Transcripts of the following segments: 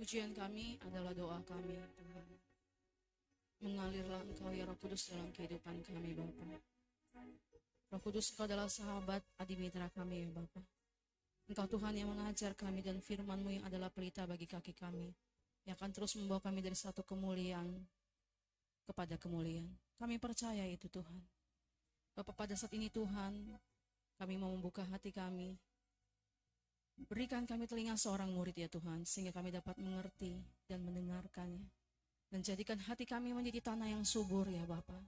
Pujian kami adalah doa kami, Tuhan. Mengalirlah Engkau ya Roh Kudus dalam kehidupan kami, Bapa. Roh Kudus, Engkau adalah sahabat adimitra kami ya Bapa. Engkau Tuhan yang mengajar kami dan firman-Mu yang adalah pelita bagi kaki kami, yang akan terus membawa kami dari satu kemuliaan kepada kemuliaan. Kami percaya itu Tuhan. Bapak, pada saat ini Tuhan, kami mau membuka hati kami. Berikan kami telinga seorang murid ya Tuhan, sehingga kami dapat mengerti dan mendengarkannya. Dan jadikan hati kami menjadi tanah yang subur ya Bapa.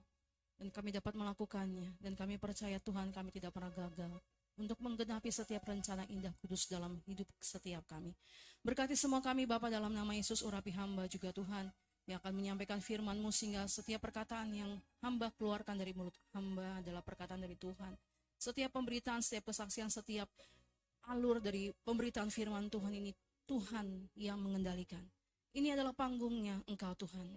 Dan kami dapat melakukannya. Dan kami percaya Tuhan, kami tidak pernah gagal untuk menggenapi setiap rencana indah kudus dalam hidup setiap kami. Berkati semua kami Bapa dalam nama Yesus, urapi hamba juga Tuhan, yang akan menyampaikan firman-Mu, sehingga setiap perkataan yang hamba keluarkan dari mulut hamba adalah perkataan dari Tuhan. Setiap pemberitaan, setiap kesaksian, setiap alur dari pemberitaan firman Tuhan ini Tuhan yang mengendalikan. Ini adalah panggungnya Engkau Tuhan.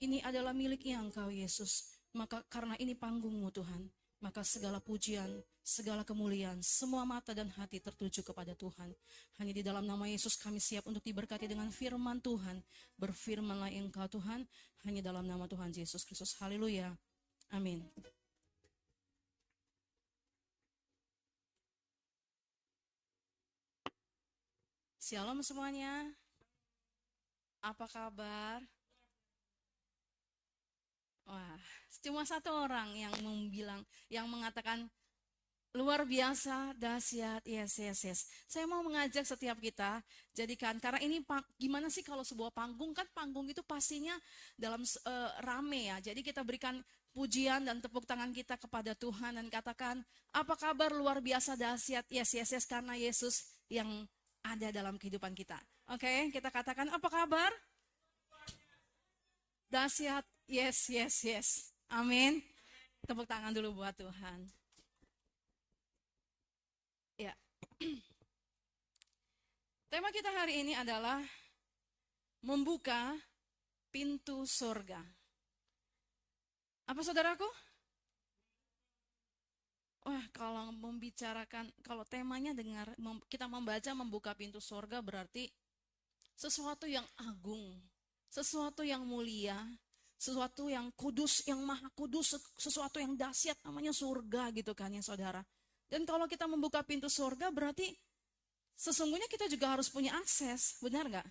Ini adalah miliknya Engkau Yesus. Maka karena ini panggungmu Tuhan, maka segala pujian, segala kemuliaan, semua mata dan hati tertuju kepada Tuhan. Hanya di dalam nama Yesus kami siap untuk diberkati dengan firman Tuhan. Berfirmanlah Engkau Tuhan, hanya dalam nama Tuhan Yesus Kristus. Haleluya. Amin. Shalom semuanya. Apa kabar? Wah, cuma satu orang yang mengatakan luar biasa, dahsyat, yes. Saya mau mengajak setiap kita, jadikan, karena ini gimana sih kalau sebuah panggung, kan panggung itu pastinya dalam rame ya. Jadi kita berikan pujian dan tepuk tangan kita kepada Tuhan dan katakan, apa kabar luar biasa, dahsyat, yes, karena Yesus yang ada dalam kehidupan kita. Oke, kita katakan apa kabar? Dahsyat, yes. Amin. Tepuk tangan dulu buat Tuhan. Ya. Tema kita hari ini adalah membuka pintu surga. Apa saudaraku? Wah, kalau temanya kita membaca membuka pintu surga, berarti sesuatu yang agung, sesuatu yang mulia, sesuatu yang kudus, yang maha kudus, sesuatu yang dahsyat, namanya surga gitu kan ya saudara. Dan kalau kita membuka pintu surga, berarti sesungguhnya kita juga harus punya akses, benar nggak?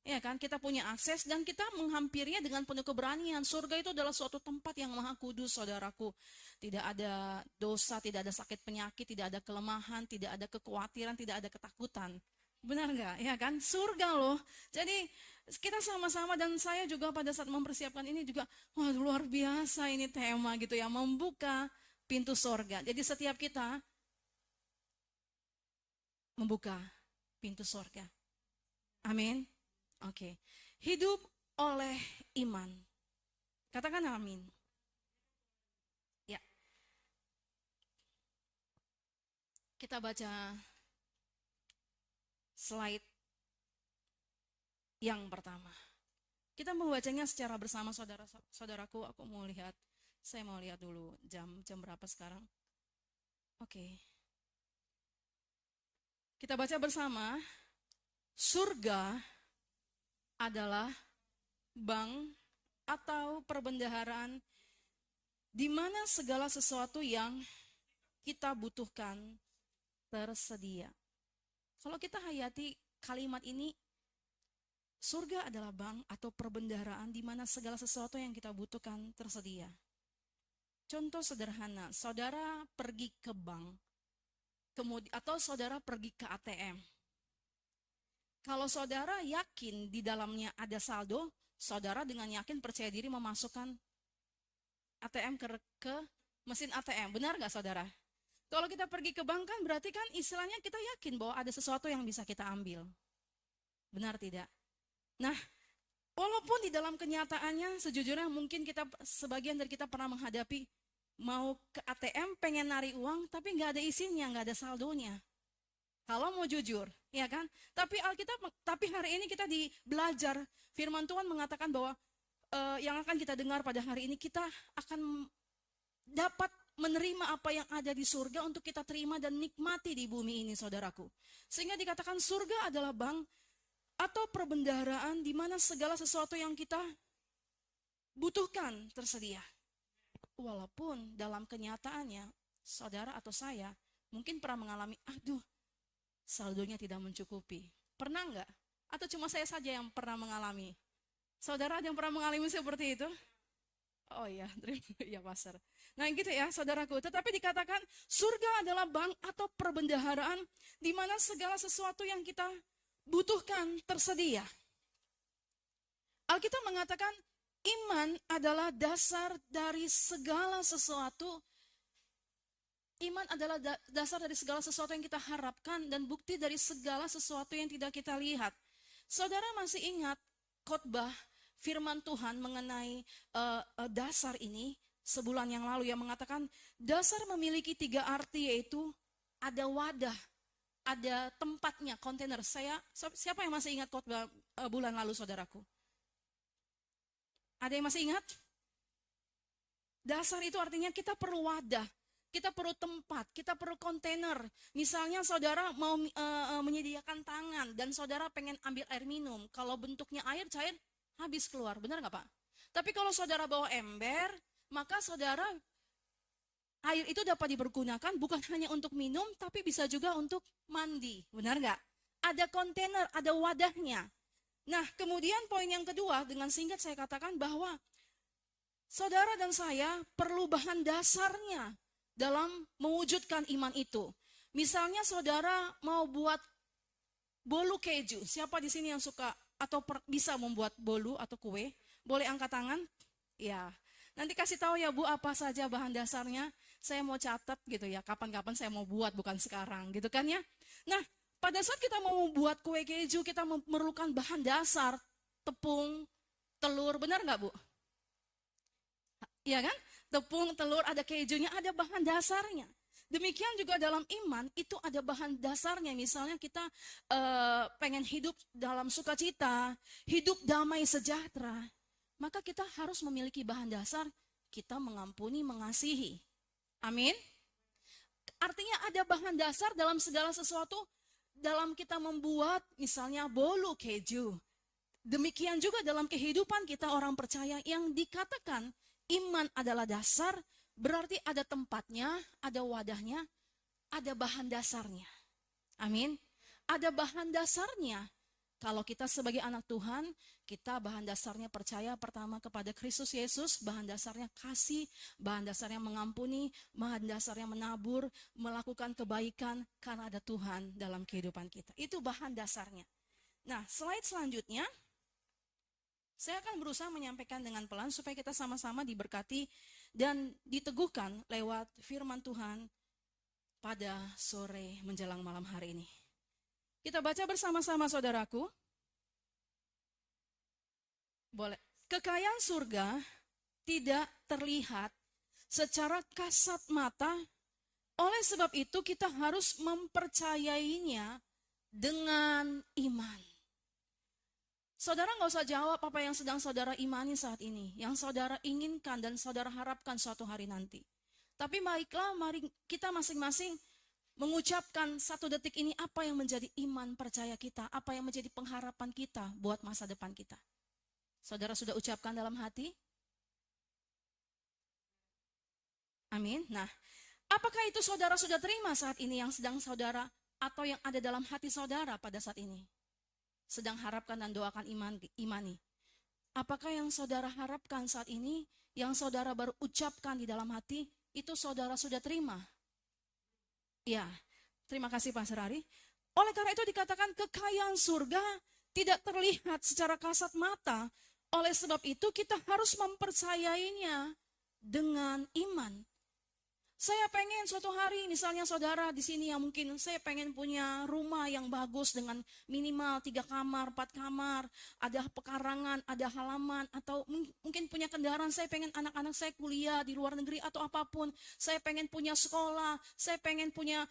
Ya kan, kita punya akses dan kita menghampirinya dengan penuh keberanian. Surga itu adalah suatu tempat yang maha kudus, saudaraku. Tidak ada dosa, tidak ada sakit penyakit, tidak ada kelemahan, tidak ada kekhawatiran, tidak ada ketakutan. Benar nggak? Ya kan, surga loh. Jadi kita sama-sama, dan saya juga pada saat mempersiapkan ini juga, wah luar biasa ini tema gitu ya, membuka pintu surga. Jadi setiap kita membuka pintu surga. Amin. Oke. Hidup oleh iman. Katakan amin. Ya. Kita baca slide yang pertama. Kita membacanya secara bersama saudaraku. Aku mau lihat. Saya mau lihat dulu jam berapa sekarang. Oke. Kita baca bersama. Surga adalah bank atau perbendaharaan di mana segala sesuatu yang kita butuhkan tersedia. Kalau kita hayati kalimat ini, surga adalah bank atau perbendaharaan di mana segala sesuatu yang kita butuhkan tersedia. Contoh sederhana, saudara pergi ke bank, atau saudara pergi ke ATM. Kalau saudara yakin di dalamnya ada saldo, saudara dengan yakin percaya diri memasukkan ATM ke mesin ATM. Benar nggak saudara? Kalau kita pergi ke bank kan berarti kan istilahnya kita yakin bahwa ada sesuatu yang bisa kita ambil. Benar tidak? Nah, walaupun di dalam kenyataannya sejujurnya mungkin sebagian dari kita pernah menghadapi mau ke ATM pengen narik uang tapi nggak ada isinya, nggak ada saldonya. Kalau mau jujur, ya kan? Tapi hari ini kita belajar firman Tuhan mengatakan bahwa yang akan kita dengar pada hari ini, kita akan dapat menerima apa yang ada di surga untuk kita terima dan nikmati di bumi ini, saudaraku. Sehingga dikatakan surga adalah bank atau perbendaharaan di mana segala sesuatu yang kita butuhkan tersedia. Walaupun dalam kenyataannya, saudara atau saya mungkin pernah mengalami, aduh, saldonya tidak mencukupi. Pernah nggak? Atau cuma saya saja yang pernah mengalami? Saudara ada yang pernah mengalami seperti itu? Oh iya, ya pastor. Nah gitu ya saudaraku, tetapi dikatakan surga adalah bank atau perbendaharaan di mana segala sesuatu yang kita butuhkan tersedia. Alkitab mengatakan iman adalah dasar dari segala sesuatu. Iman adalah dasar dari segala sesuatu yang kita harapkan dan bukti dari segala sesuatu yang tidak kita lihat. Saudara masih ingat khotbah firman Tuhan mengenai dasar ini sebulan yang lalu yang mengatakan dasar memiliki 3 arti, yaitu ada wadah, ada tempatnya, kontainer. Siapa yang masih ingat khotbah bulan lalu saudaraku? Ada yang masih ingat? Dasar itu artinya kita perlu wadah, kita perlu tempat, kita perlu kontainer. Misalnya saudara mau menyediakan tangan dan saudara pengen ambil air minum. Kalau bentuknya air cair, habis keluar, benar nggak Pak? Tapi kalau saudara bawa ember, maka saudara air itu dapat dipergunakan bukan hanya untuk minum, tapi bisa juga untuk mandi, benar nggak? Ada kontainer, ada wadahnya. Nah, kemudian poin yang kedua, dengan singkat saya katakan bahwa saudara dan saya perlu bahan dasarnya dalam mewujudkan iman itu. Misalnya saudara mau buat bolu keju. Siapa di sini yang suka atau bisa membuat bolu atau kue? Boleh angkat tangan? Ya. Nanti kasih tahu ya Bu apa saja bahan dasarnya. Saya mau catat gitu ya. Kapan-kapan saya mau buat, bukan sekarang gitu kan ya. Nah, pada saat kita mau membuat kue keju, kita memerlukan bahan dasar, tepung, telur, benar nggak Bu? Iya kan? Tepung, telur, ada kejunya, ada bahan dasarnya. Demikian juga dalam iman, itu ada bahan dasarnya. Misalnya kita pengen hidup dalam sukacita, hidup damai sejahtera, maka kita harus memiliki bahan dasar, kita mengampuni, mengasihi. Amin? Artinya ada bahan dasar dalam segala sesuatu, dalam kita membuat misalnya bolu keju. Demikian juga dalam kehidupan kita orang percaya yang dikatakan iman adalah dasar, berarti ada tempatnya, ada wadahnya, ada bahan dasarnya. Amin. Ada bahan dasarnya. Kalau kita sebagai anak Tuhan, kita bahan dasarnya percaya pertama kepada Kristus Yesus, bahan dasarnya kasih, bahan dasarnya mengampuni, bahan dasarnya menabur, melakukan kebaikan karena ada Tuhan dalam kehidupan kita. Itu bahan dasarnya. Nah, slide selanjutnya, saya akan berusaha menyampaikan dengan pelan supaya kita sama-sama diberkati dan diteguhkan lewat firman Tuhan pada sore menjelang malam hari ini. Kita baca bersama-sama saudaraku. Boleh. Kekayaan surga tidak terlihat secara kasat mata. Oleh sebab itu kita harus mempercayainya dengan iman. Saudara nggak usah jawab apa yang sedang saudara imani saat ini, yang saudara inginkan dan saudara harapkan suatu hari nanti. Tapi mari kita masing-masing mengucapkan 1 detik ini apa yang menjadi iman percaya kita, apa yang menjadi pengharapan kita buat masa depan kita. Saudara sudah ucapkan dalam hati? Amin. Nah, apakah itu saudara sudah terima saat ini yang sedang saudara atau yang ada dalam hati saudara pada saat ini? Sedang harapkan dan doakan imani. Apakah yang saudara harapkan saat ini, yang saudara baru ucapkan di dalam hati, itu saudara sudah terima? Ya, terima kasih Pak Serari. Oleh karena itu dikatakan kekayaan surga tidak terlihat secara kasat mata. Oleh sebab itu kita harus mempercayainya dengan iman. Saya pengen suatu hari, misalnya saudara di sini yang mungkin saya pengen punya rumah yang bagus dengan minimal 3 kamar, 4 kamar, ada pekarangan, ada halaman, atau mungkin punya kendaraan, saya pengen anak-anak saya kuliah di luar negeri atau apapun, saya pengen punya sekolah, saya pengen punya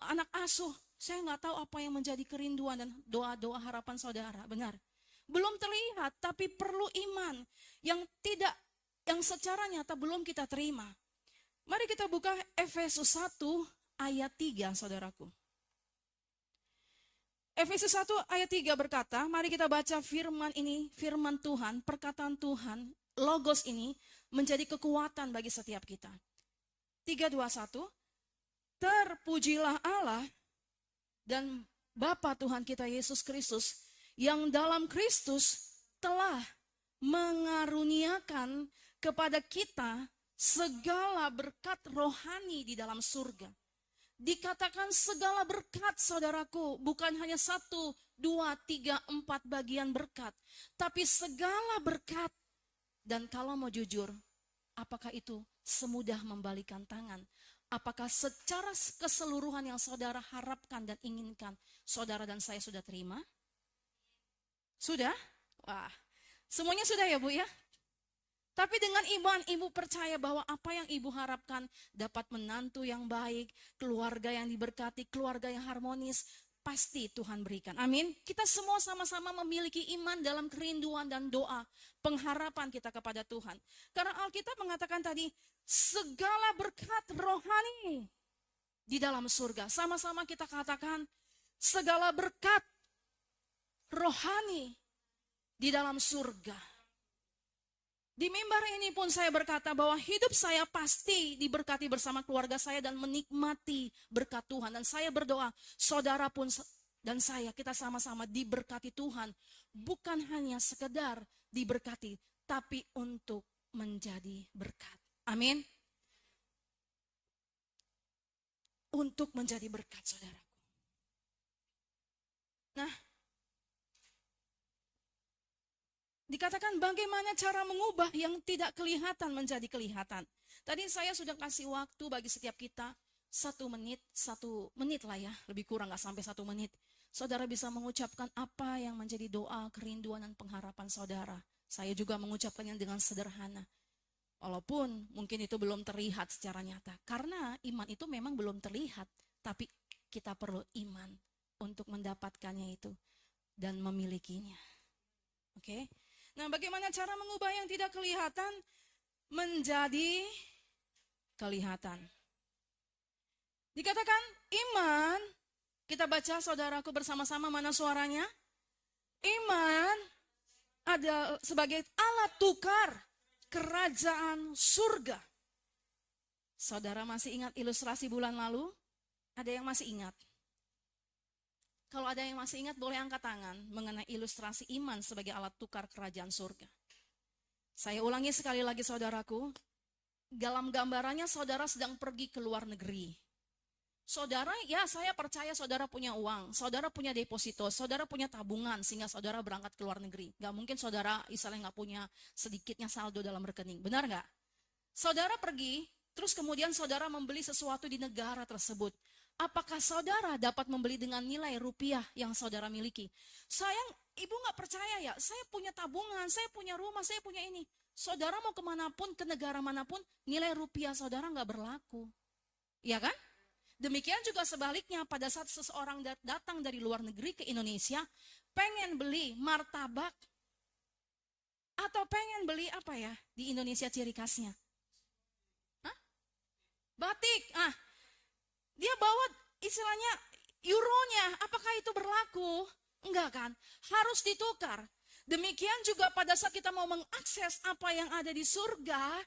anak asuh, saya nggak tahu apa yang menjadi kerinduan dan doa-doa harapan saudara, benar. Belum terlihat, tapi perlu iman yang secara nyata belum kita terima. Mari kita buka Efesus 1 ayat 3, saudaraku. Efesus 1 ayat 3 berkata, mari kita baca firman ini, firman Tuhan, perkataan Tuhan, logos ini menjadi kekuatan bagi setiap kita. 3, 2, 1, terpujilah Allah dan Bapa Tuhan kita Yesus Kristus, yang dalam Kristus telah mengaruniakan kepada kita segala berkat rohani di dalam surga. Dikatakan segala berkat, saudaraku, bukan hanya 1, 2, 3, 4 bagian berkat, tapi segala berkat. Dan kalau mau jujur, apakah itu semudah membalikan tangan? Apakah secara keseluruhan yang saudara harapkan dan inginkan, saudara dan saya sudah terima? Sudah? Wah, semuanya sudah ya Bu ya? Tapi dengan iman, ibu percaya bahwa apa yang ibu harapkan dapat menantu yang baik, keluarga yang diberkati, keluarga yang harmonis, pasti Tuhan berikan. Amin. Kita semua sama-sama memiliki iman dalam kerinduan dan doa, pengharapan kita kepada Tuhan. Karena Alkitab mengatakan tadi, segala berkat rohani di dalam surga. Sama-sama kita katakan, segala berkat rohani di dalam surga. Di mimbar ini pun saya berkata bahwa hidup saya pasti diberkati bersama keluarga saya dan menikmati berkat Tuhan. Dan saya berdoa, saudara pun dan saya, kita sama-sama diberkati Tuhan. Bukan hanya sekedar diberkati, tapi untuk menjadi berkat. Amin. Untuk menjadi berkat, saudaraku. Nah, dikatakan bagaimana cara mengubah yang tidak kelihatan menjadi kelihatan. Tadi saya sudah kasih waktu bagi setiap kita 1 menit lah ya, lebih kurang gak sampai 1 menit. Saudara bisa mengucapkan apa yang menjadi doa, kerinduan dan pengharapan saudara. Saya juga mengucapkannya dengan sederhana. Walaupun mungkin itu belum terlihat secara nyata. Karena iman itu memang belum terlihat, tapi kita perlu iman untuk mendapatkannya itu dan memilikinya. Oke? Nah, bagaimana cara mengubah yang tidak kelihatan menjadi kelihatan? Dikatakan iman, kita baca saudaraku bersama-sama, mana suaranya? Iman ada sebagai alat tukar kerajaan surga. Saudara masih ingat ilustrasi bulan lalu? Ada yang masih ingat? Kalau ada yang masih ingat boleh angkat tangan mengenai ilustrasi iman sebagai alat tukar kerajaan surga. Saya ulangi sekali lagi saudaraku. Dalam gambarannya saudara sedang pergi ke luar negeri. Saudara, ya saya percaya saudara punya uang, saudara punya deposito, saudara punya tabungan sehingga saudara berangkat ke luar negeri. Gak mungkin saudara istilahnya gak punya sedikitnya saldo dalam rekening, benar gak? Saudara pergi, terus kemudian saudara membeli sesuatu di negara tersebut. Apakah saudara dapat membeli dengan nilai rupiah yang saudara miliki? Sayang, ibu gak percaya ya, saya punya tabungan, saya punya rumah, saya punya ini. Saudara mau kemanapun, ke negara manapun, nilai rupiah saudara gak berlaku. Iya kan? Demikian juga sebaliknya, pada saat seseorang datang dari luar negeri ke Indonesia, pengen beli martabak, atau pengen beli apa ya, di Indonesia ciri khasnya? Hah? Batik, dia bawa istilahnya euronya, apakah itu berlaku? Enggak kan? Harus ditukar. Demikian juga pada saat kita mau mengakses apa yang ada di surga,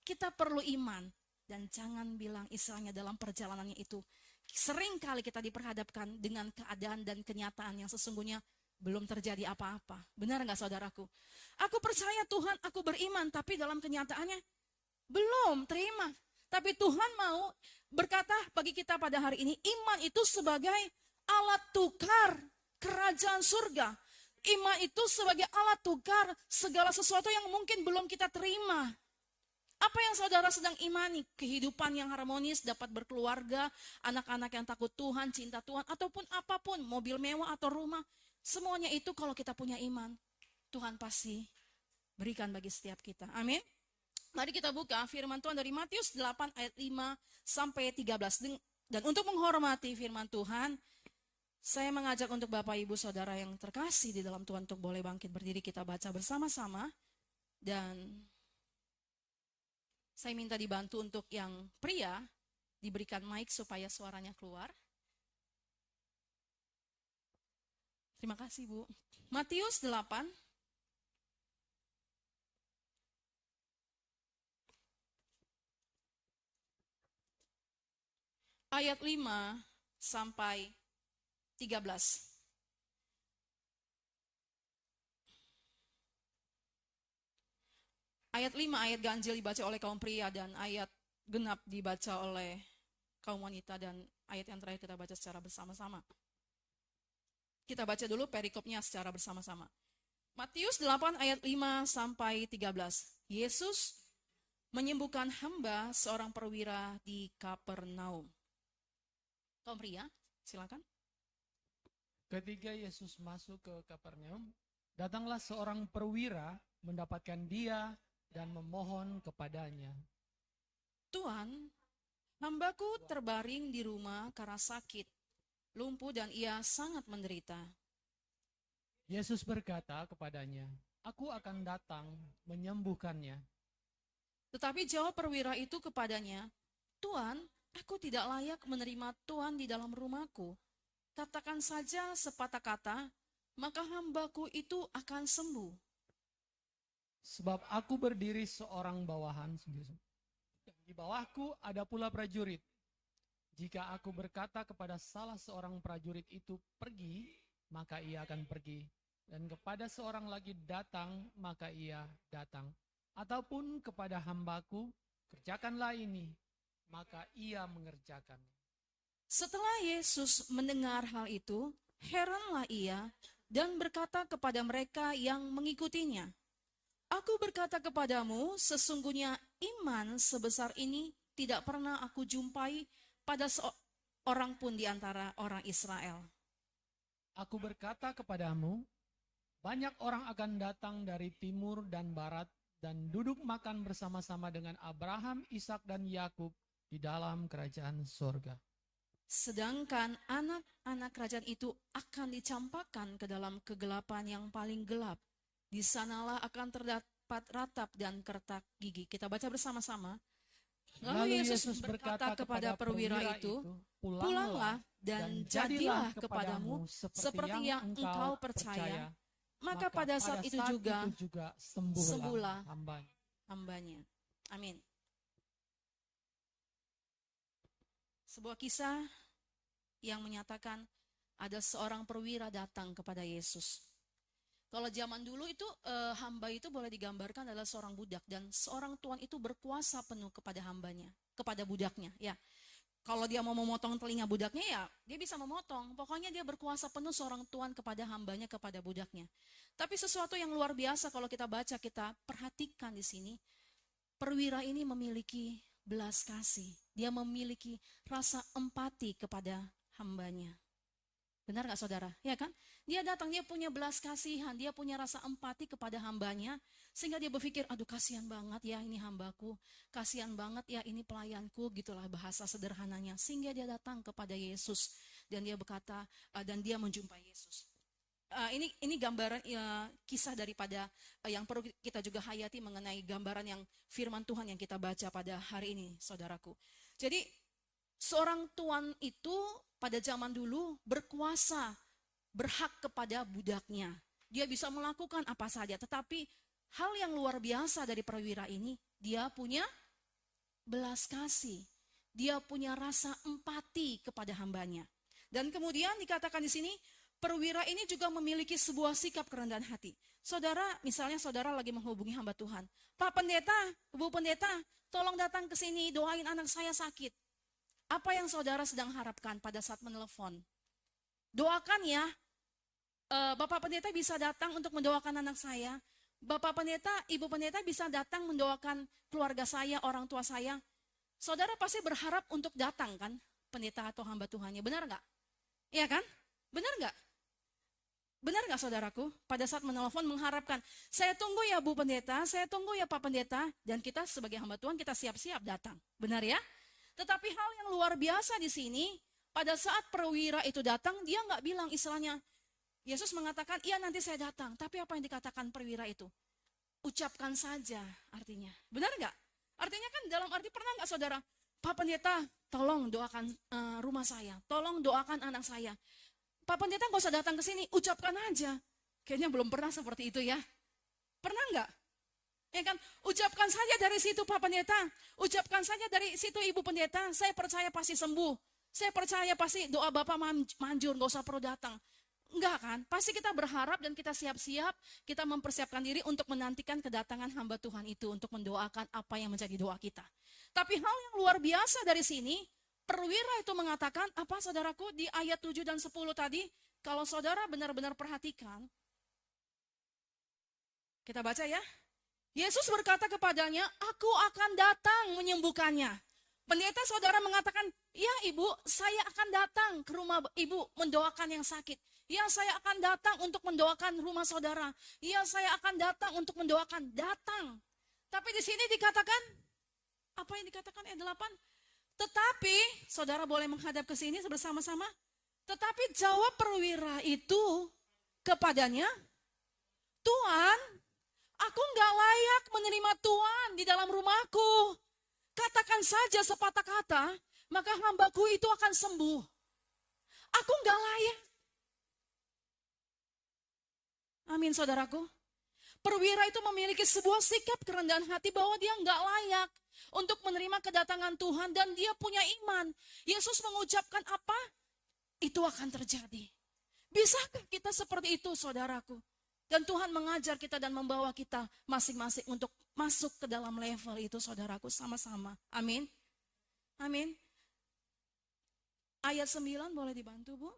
kita perlu iman. Dan jangan bilang istilahnya dalam perjalanannya itu, sering kali kita diperhadapkan dengan keadaan dan kenyataan yang sesungguhnya belum terjadi apa-apa. Benar enggak saudaraku? Aku percaya Tuhan, aku beriman, tapi dalam kenyataannya belum terima. Tapi Tuhan mau berkata bagi kita pada hari ini, iman itu sebagai alat tukar kerajaan surga. Iman itu sebagai alat tukar segala sesuatu yang mungkin belum kita terima. Apa yang saudara sedang imani? Kehidupan yang harmonis, dapat berkeluarga, anak-anak yang takut Tuhan, cinta Tuhan, ataupun apapun, mobil mewah atau rumah. Semuanya itu kalau kita punya iman, Tuhan pasti berikan bagi setiap kita. Amin. Mari kita buka firman Tuhan dari Matius 8 ayat 5 sampai 13. Dan untuk menghormati firman Tuhan, saya mengajak untuk Bapak Ibu Saudara yang terkasih di dalam Tuhan untuk boleh bangkit berdiri, kita baca bersama-sama. Dan saya minta dibantu untuk yang pria, diberikan mic supaya suaranya keluar. Terima kasih Bu. Matius 8 ayat 5 sampai 13. Ayat 5 ayat ganjil dibaca oleh kaum pria dan ayat genap dibaca oleh kaum wanita, dan ayat yang terakhir kita baca secara bersama-sama. Kita baca dulu perikopnya secara bersama-sama. Matius 8 ayat 5 sampai 13. Yesus menyembuhkan hamba seorang perwira di Kapernaum. Kaum pria, silakan. Ketika Yesus masuk ke Kapernaum, datanglah seorang perwira mendapatkan dia dan memohon kepadanya. Tuhan, hambaku terbaring di rumah karena sakit, lumpuh dan ia sangat menderita. Yesus berkata kepadanya, "Aku akan datang menyembuhkannya." Tetapi jawab perwira itu kepadanya, "Tuan, aku tidak layak menerima Tuan di dalam rumahku. Katakan saja sepatah kata, maka hambaku itu akan sembuh. Sebab aku berdiri seorang bawahan, di bawahku ada pula prajurit. Jika aku berkata kepada salah seorang prajurit itu pergi, maka ia akan pergi. Dan kepada seorang lagi datang, maka ia datang. Ataupun kepada hambaku, kerjakanlah ini, maka ia mengerjakan." Setelah Yesus mendengar hal itu, heranlah ia dan berkata kepada mereka yang mengikutinya, "Aku berkata kepadamu, sesungguhnya iman sebesar ini tidak pernah aku jumpai pada seorang pun di antara orang Israel." Aku berkata kepadamu, banyak orang akan datang dari timur dan barat dan duduk makan bersama-sama dengan Abraham, Ishak dan Yakub di dalam kerajaan surga. Sedangkan anak-anak kerajaan itu akan dicampakkan ke dalam kegelapan yang paling gelap. Di sanalah akan terdapat ratap dan kertak gigi. Kita baca bersama-sama. Lalu Yesus berkata kepada perwira itu, "Pulanglah dan jadilah kepadamu seperti yang engkau percaya." Maka pada saat itu juga sembuhlah hambanya. Amin. Sebuah kisah yang menyatakan ada seorang perwira datang kepada Yesus. Kalau zaman dulu itu hamba itu boleh digambarkan adalah seorang budak, dan seorang tuan itu berkuasa penuh kepada hambanya, kepada budaknya. Ya, kalau dia mau memotong telinga budaknya ya dia bisa memotong. Pokoknya dia berkuasa penuh seorang tuan kepada hambanya, kepada budaknya. Tapi sesuatu yang luar biasa kalau kita baca, kita perhatikan di sini, perwira ini memiliki belas kasih. Dia memiliki rasa empati kepada hambanya. Benar gak saudara? Ya kan? Dia datang, dia punya belas kasihan, dia punya rasa empati kepada hambanya, sehingga dia berpikir, aduh kasihan banget ya ini hambaku, kasihan banget ya ini pelayanku, gitulah bahasa sederhananya. Sehingga dia datang kepada Yesus, dan dia berkata, dan dia menjumpai Yesus. Ini gambaran kisah daripada yang perlu kita juga hayati mengenai gambaran yang firman Tuhan yang kita baca pada hari ini, saudaraku. Jadi seorang tuan itu pada zaman dulu berkuasa, berhak kepada budaknya. Dia bisa melakukan apa saja, tetapi hal yang luar biasa dari perwira ini, dia punya belas kasih. Dia punya rasa empati kepada hambanya. Dan kemudian dikatakan di sini, perwira ini juga memiliki sebuah sikap kerendahan hati. Saudara, misalnya saudara lagi menghubungi hamba Tuhan. "Pak Pendeta, Bu Pendeta, tolong datang ke sini, doain anak saya sakit." Apa yang saudara sedang harapkan pada saat menelepon? Doakan ya, Bapak Pendeta bisa datang untuk mendoakan anak saya. Bapak Pendeta, Ibu Pendeta bisa datang mendoakan keluarga saya, orang tua saya. Saudara pasti berharap untuk datang kan, pendeta atau hamba Tuhannya, benar nggak? Iya kan? Benar nggak? Benar nggak saudaraku? Pada saat menelpon mengharapkan, saya tunggu ya Bu Pendeta, saya tunggu ya Pak Pendeta, dan kita sebagai hamba Tuhan kita siap-siap datang. Benar ya? Tetapi hal yang luar biasa di sini, pada saat perwira itu datang, dia nggak bilang istilahnya, Yesus mengatakan, iya nanti saya datang. Tapi apa yang dikatakan perwira itu? Ucapkan saja artinya. Benar nggak? Artinya kan dalam arti pernah nggak saudara, Pak Pendeta, tolong doakan rumah saya, tolong doakan anak saya. Pak Pendeta nggak usah datang ke sini, ucapkan aja. Kayaknya belum pernah seperti itu ya. Pernah nggak? Ya kan, ucapkan saja dari situ Pak Pendeta, ucapkan saja dari situ Ibu Pendeta, saya percaya pasti sembuh. Saya percaya pasti doa Bapak manjur, nggak usah perlu datang. Enggak kan, pasti kita berharap dan kita siap-siap, kita mempersiapkan diri untuk menantikan kedatangan hamba Tuhan itu, untuk mendoakan apa yang menjadi doa kita. Tapi hal yang luar biasa dari sini, perwira itu mengatakan, apa saudaraku, di ayat 7 dan 10 tadi, kalau saudara benar-benar perhatikan, kita baca ya. Yesus berkata kepadanya, aku akan datang menyembuhkannya. Pendeta saudara mengatakan, ya ibu, saya akan datang ke rumah ibu mendoakan yang sakit. Ya saya akan datang untuk mendoakan rumah saudara. Ya saya akan datang untuk mendoakan, datang. Tapi di sini dikatakan, apa yang dikatakan ayat 8? Tetapi, saudara boleh menghadap ke sini bersama-sama. Tetapi jawab perwira itu kepadanya, Tuhan, aku nggak layak menerima Tuhan di dalam rumahku. Katakan saja sepatah kata, maka hambaku itu akan sembuh. Aku nggak layak. Amin saudaraku. Perwira itu memiliki sebuah sikap kerendahan hati bahwa dia nggak layak untuk menerima kedatangan Tuhan dan dia punya iman. Yesus mengucapkan apa? Itu akan terjadi. Bisakah kita seperti itu saudaraku? Dan Tuhan mengajar kita dan membawa kita masing-masing untuk masuk ke dalam level itu saudaraku sama-sama. Amin. Amin. Ayat 9 boleh dibantu Bu?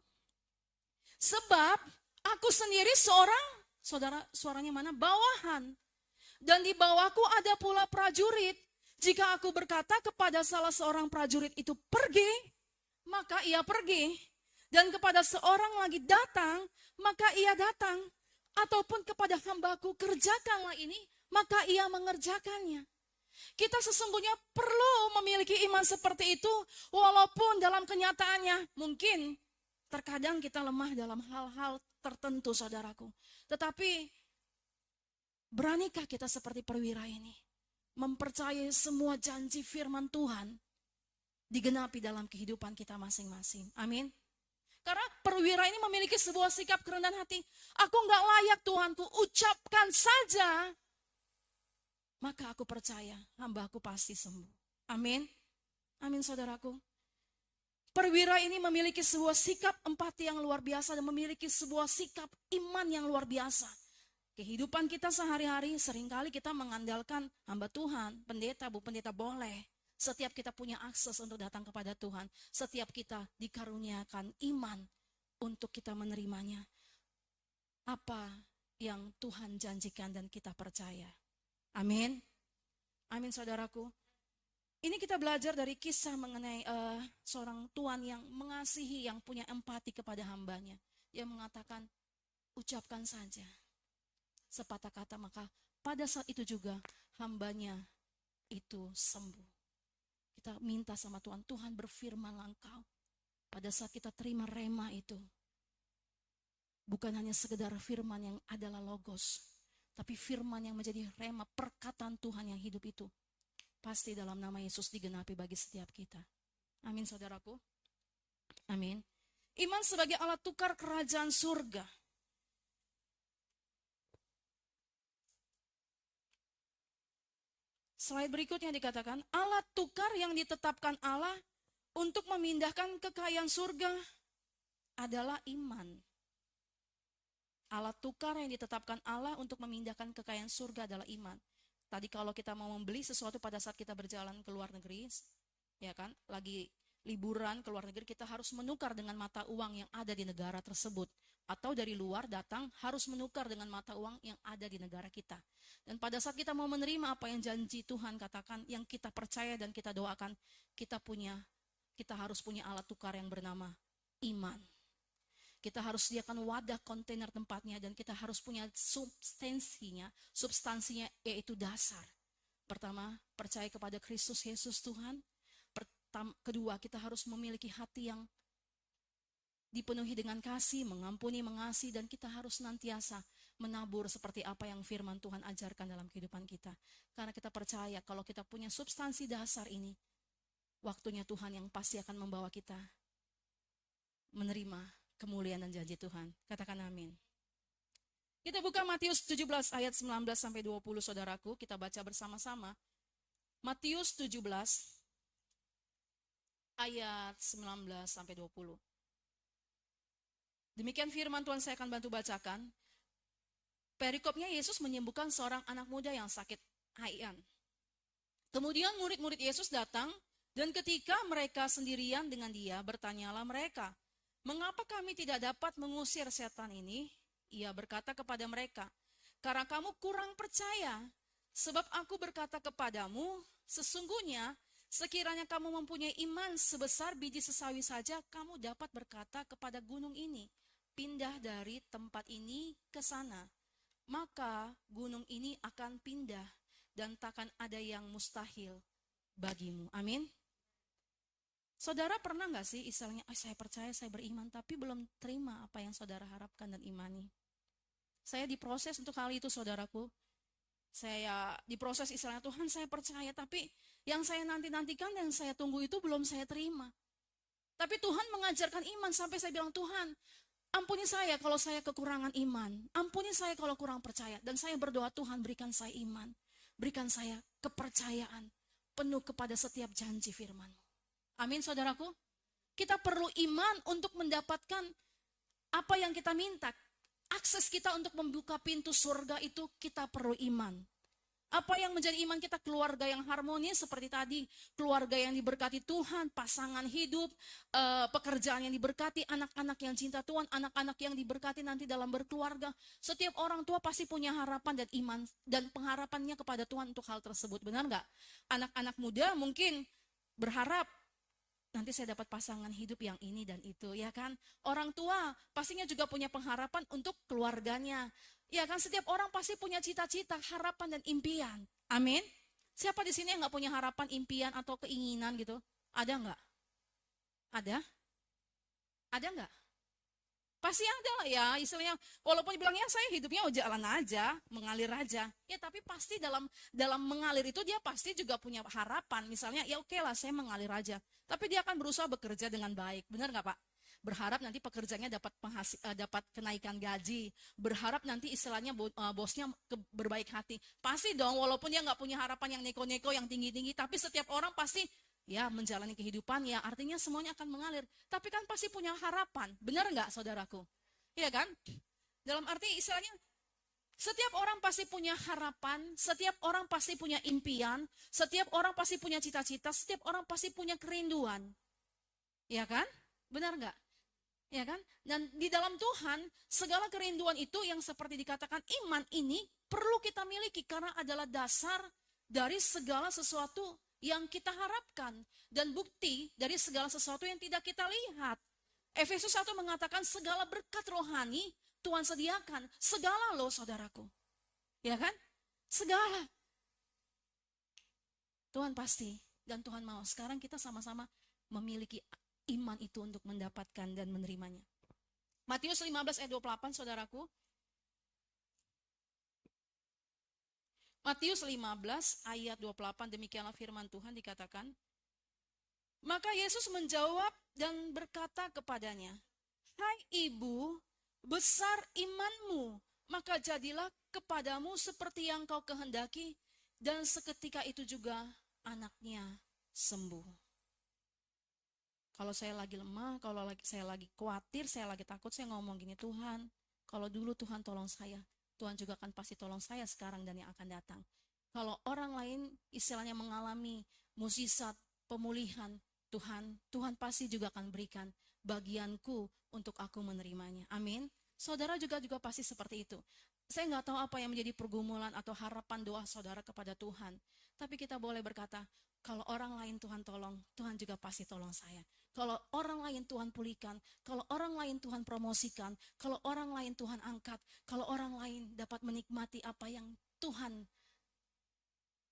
Sebab aku sendiri seorang, saudara suaranya mana? Bawahan. Dan di bawahku ada pula prajurit. Jika aku berkata kepada salah seorang prajurit itu pergi, maka ia pergi. Dan kepada seorang lagi datang, maka ia datang. Ataupun kepada hambaku kerjakanlah ini, maka ia mengerjakannya. Kita sesungguhnya perlu memiliki iman seperti itu, walaupun dalam kenyataannya mungkin terkadang kita lemah dalam hal-hal tertentu saudaraku. Tetapi beranikah kita seperti perwira ini? Mempercayai semua janji firman Tuhan digenapi dalam kehidupan kita masing-masing. Amin. Karena perwira ini memiliki sebuah sikap kerendahan hati. Aku nggak layak Tuhanku, ucapkan saja. Maka aku percaya hamba-Ku pasti sembuh. Amin. Amin saudaraku. Perwira ini memiliki sebuah sikap empati yang luar biasa dan memiliki sebuah sikap iman yang luar biasa. Kehidupan kita sehari-hari seringkali kita mengandalkan hamba Tuhan, pendeta, Bu Pendeta boleh. Setiap kita punya akses untuk datang kepada Tuhan. Setiap kita dikaruniakan iman untuk kita menerimanya. Apa yang Tuhan janjikan dan kita percaya. Amin. Amin saudaraku. Ini kita belajar dari kisah mengenai seorang tuan yang mengasihi, yang punya empati kepada hambanya. Dia mengatakan, ucapkan saja sepatah kata, maka pada saat itu juga hambanya itu sembuh. Kita minta sama Tuhan, Tuhan berfirmanlah Engkau. Pada saat kita terima rema itu, bukan hanya sekedar firman yang adalah logos, tapi firman yang menjadi rema, perkataan Tuhan yang hidup itu. Pasti dalam nama Yesus digenapi bagi setiap kita. Amin saudaraku. Amin. Iman sebagai alat tukar kerajaan surga. Slide berikutnya dikatakan, alat tukar yang ditetapkan Allah untuk memindahkan kekayaan surga adalah iman. Alat tukar yang ditetapkan Allah untuk memindahkan kekayaan surga adalah iman. Tadi kalau kita mau membeli sesuatu pada saat kita berjalan ke luar negeri, ya kan, lagi liburan ke luar negeri, kita harus menukar dengan mata uang yang ada di negara tersebut. Atau dari luar datang harus menukar dengan mata uang yang ada di negara kita. Dan pada saat kita mau menerima apa yang janji Tuhan katakan, yang kita percaya dan kita doakan, kita harus punya alat tukar yang bernama iman. Kita harus sediakan wadah kontainer tempatnya dan kita harus punya substansinya yaitu dasar. Pertama, percaya kepada Kristus Yesus Tuhan. Kedua, kita harus memiliki hati yang dipenuhi dengan kasih, mengampuni, mengasihi, dan kita harus senantiasa menabur seperti apa yang firman Tuhan ajarkan dalam kehidupan kita. Karena kita percaya kalau kita punya substansi dasar ini, waktunya Tuhan yang pasti akan membawa kita menerima kemuliaan dan janji Tuhan. Katakan amin. Kita buka Matius 17 ayat 19 sampai 20 saudaraku, kita baca bersama-sama. Matius 17 ayat 19 sampai 20. Demikian firman Tuhan, saya akan bantu bacakan. Perikopnya Yesus menyembuhkan seorang anak muda yang sakit aian. Kemudian murid-murid Yesus datang, dan ketika mereka sendirian dengan dia, bertanyalah mereka, "Mengapa kami tidak dapat mengusir setan ini?" Ia berkata kepada mereka, "Karena kamu kurang percaya. Sebab aku berkata kepadamu, sesungguhnya sekiranya kamu mempunyai iman sebesar biji sesawi saja, kamu dapat berkata kepada gunung ini, pindah dari tempat ini ke sana. Maka gunung ini akan pindah dan takkan ada yang mustahil bagimu." Amin. Saudara pernah nggak sih istilahnya, saya percaya, saya beriman, tapi belum terima apa yang saudara harapkan dan imani? Saya diproses untuk hal itu, saudaraku. Saya diproses istilahnya, Tuhan saya percaya, tapi yang saya nanti-nantikan, yang saya tunggu itu belum saya terima. Tapi Tuhan mengajarkan iman sampai saya bilang, Tuhan, ampuni saya kalau saya kekurangan iman. Ampuni saya kalau kurang percaya. Dan saya berdoa, Tuhan berikan saya iman. Berikan saya kepercayaan penuh kepada setiap janji firman-Mu. Amin, saudaraku. Kita perlu iman untuk mendapatkan apa yang kita minta. Akses kita untuk membuka pintu surga itu kita perlu iman. Apa yang menjadi iman kita? Keluarga yang harmonis seperti tadi. Keluarga yang diberkati Tuhan, pasangan hidup, pekerjaan yang diberkati, anak-anak yang cinta Tuhan, anak-anak yang diberkati nanti dalam berkeluarga. Setiap orang tua pasti punya harapan dan iman dan pengharapannya kepada Tuhan untuk hal tersebut. Benar nggak? Anak-anak muda mungkin berharap, nanti saya dapat pasangan hidup yang ini dan itu, ya kan? Orang tua pastinya juga punya pengharapan untuk keluarganya. Ya kan, setiap orang pasti punya cita-cita, harapan dan impian. Amin. Siapa di sini yang nggak punya harapan, impian atau keinginan gitu? Ada nggak? Ada? Ada nggak? Pasti ada lah ya, istilahnya walaupun dibilangnya saya hidupnya jalan aja, mengalir aja. Ya tapi pasti dalam mengalir itu dia pasti juga punya harapan. Misalnya ya oke lah saya mengalir aja. Tapi dia akan berusaha bekerja dengan baik. Benar nggak Pak? Berharap nanti pekerjaannya dapat kenaikan gaji. Berharap nanti istilahnya bosnya berbaik hati. Pasti dong walaupun dia nggak punya harapan yang neko-neko yang tinggi-tinggi. Tapi setiap orang pasti ya menjalani kehidupan ya artinya semuanya akan mengalir. Tapi kan pasti punya harapan. Benar nggak saudaraku? Iya kan? Dalam arti istilahnya setiap orang pasti punya harapan, setiap orang pasti punya impian, setiap orang pasti punya cita-cita, setiap orang pasti punya kerinduan. Ya kan? Benar nggak? Ya kan? Dan di dalam Tuhan, segala kerinduan itu yang seperti dikatakan iman ini perlu kita miliki karena adalah dasar dari segala sesuatu yang kita harapkan dan bukti dari segala sesuatu yang tidak kita lihat. Efesus 1 mengatakan segala berkat rohani Tuhan sediakan, segala loh saudaraku. Ya kan? Segala. Tuhan pasti dan Tuhan mau. Sekarang kita sama-sama memiliki iman itu untuk mendapatkan dan menerimanya. Matius 15 ayat 28 saudaraku. Matius 15 ayat 28 demikianlah firman Tuhan dikatakan. Maka Yesus menjawab dan berkata kepadanya, "Hai ibu, besar imanmu, maka jadilah kepadamu seperti yang kau kehendaki." Dan seketika itu juga anaknya sembuh. Kalau saya lagi lemah, kalau saya lagi khawatir, saya lagi takut, saya ngomong gini, Tuhan, kalau dulu Tuhan tolong saya, Tuhan juga akan pasti tolong saya sekarang dan yang akan datang. Kalau orang lain istilahnya mengalami mukjizat, pemulihan, Tuhan pasti juga akan berikan bagianku untuk aku menerimanya. Amin. Saudara juga pasti seperti itu. Saya nggak tahu apa yang menjadi pergumulan atau harapan doa saudara kepada Tuhan. Tapi kita boleh berkata, kalau orang lain Tuhan tolong, Tuhan juga pasti tolong saya. Kalau orang lain Tuhan pulihkan, kalau orang lain Tuhan promosikan, kalau orang lain Tuhan angkat, kalau orang lain dapat menikmati apa yang Tuhan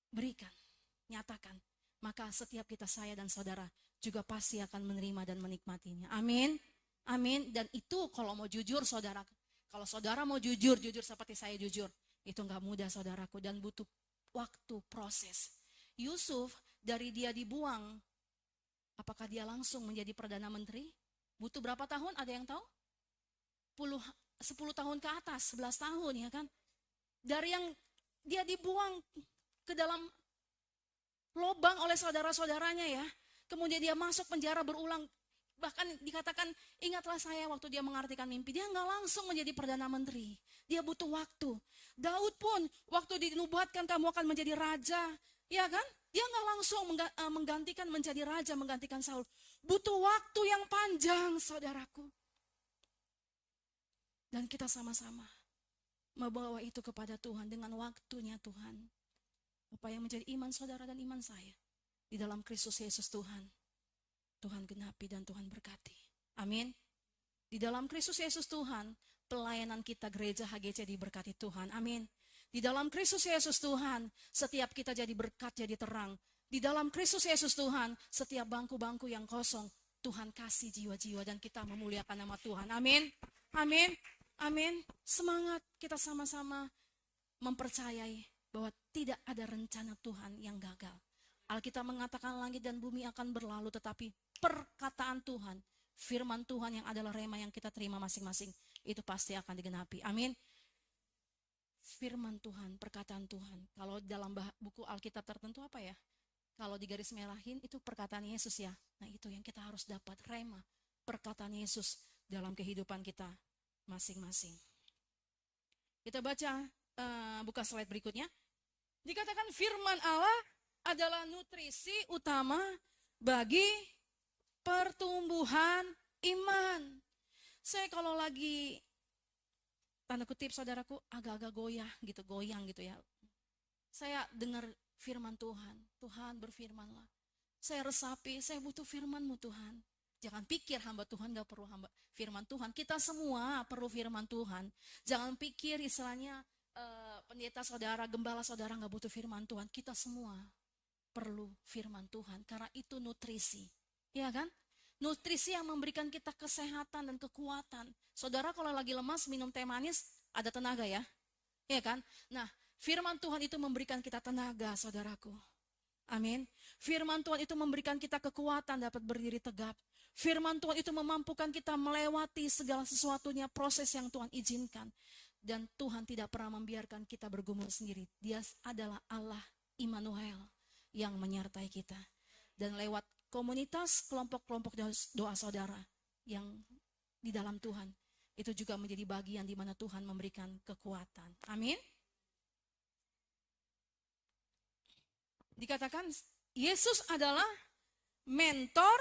berikan, nyatakan, maka setiap kita, saya dan saudara, juga pasti akan menerima dan menikmatinya. Amin. Amin. Dan itu kalau mau jujur saudara, kalau saudara mau jujur seperti saya jujur, itu nggak mudah saudaraku dan butuh waktu proses. Yusuf dari dia dibuang, apakah dia langsung menjadi Perdana Menteri? Butuh berapa tahun? Ada yang tahu? 10 tahun ke atas, 11 tahun ya kan. Dari yang dia dibuang ke dalam lubang oleh saudara-saudaranya ya. Kemudian dia masuk penjara berulang. Bahkan dikatakan, ingatlah saya waktu dia mengartikan mimpi. Dia nggak langsung menjadi Perdana Menteri. Dia butuh waktu. Daud pun waktu dinubuatkan kamu akan menjadi raja. Ya kan? Dia nggak langsung menggantikan menjadi raja, menggantikan Saul. Butuh waktu yang panjang, saudaraku. Dan kita sama-sama membawa itu kepada Tuhan dengan waktunya Tuhan. Apa yang menjadi iman saudara dan iman saya. Di dalam Kristus Yesus Tuhan. Tuhan genapi dan Tuhan berkati. Amin. Di dalam Kristus Yesus Tuhan, pelayanan kita gereja HGC diberkati Tuhan. Amin. Di dalam Kristus Yesus Tuhan, setiap kita jadi berkat, jadi terang. Di dalam Kristus Yesus Tuhan, setiap bangku-bangku yang kosong, Tuhan kasih jiwa-jiwa dan kita memuliakan nama Tuhan. Amin. Amin. Amin. Semangat kita sama-sama mempercayai bahwa tidak ada rencana Tuhan yang gagal. Alkitab mengatakan langit dan bumi akan berlalu, tetapi perkataan Tuhan, firman Tuhan yang adalah rema yang kita terima masing-masing, itu pasti akan digenapi. Amin. Firman Tuhan, perkataan Tuhan. Kalau dalam buku Alkitab tertentu apa ya? Kalau digaris merahin itu perkataan Yesus ya. Nah itu yang kita harus dapat, rema, perkataan Yesus dalam kehidupan kita masing-masing. Kita baca, buka slide berikutnya. Dikatakan firman Allah adalah nutrisi utama bagi pertumbuhan iman. Saya kalau lagi, tanda kutip saudaraku, agak-agak goyang gitu ya. Saya dengar firman Tuhan, Tuhan berfirmanlah. Saya resapi, saya butuh firman-Mu Tuhan. Jangan pikir hamba Tuhan gak perlu firman Tuhan. Kita semua perlu firman Tuhan. Jangan pikir istilahnya pendeta saudara, gembala saudara gak butuh firman Tuhan. Kita semua perlu firman Tuhan, karena itu nutrisi, ya kan? Nutrisi yang memberikan kita kesehatan dan kekuatan. Saudara kalau lagi lemas minum teh manis, ada tenaga ya, ya kan? Nah, firman Tuhan itu memberikan kita tenaga, saudaraku. Amin. Firman Tuhan itu memberikan kita kekuatan dapat berdiri tegap. Firman Tuhan itu memampukan kita melewati segala sesuatunya, proses yang Tuhan izinkan. Dan Tuhan tidak pernah membiarkan kita bergumul sendiri. Dia adalah Allah Immanuel yang menyertai kita. Dan lewat komunitas, kelompok-kelompok doa saudara yang di dalam Tuhan, itu juga menjadi bagian di mana Tuhan memberikan kekuatan. Amin. Dikatakan Yesus adalah mentor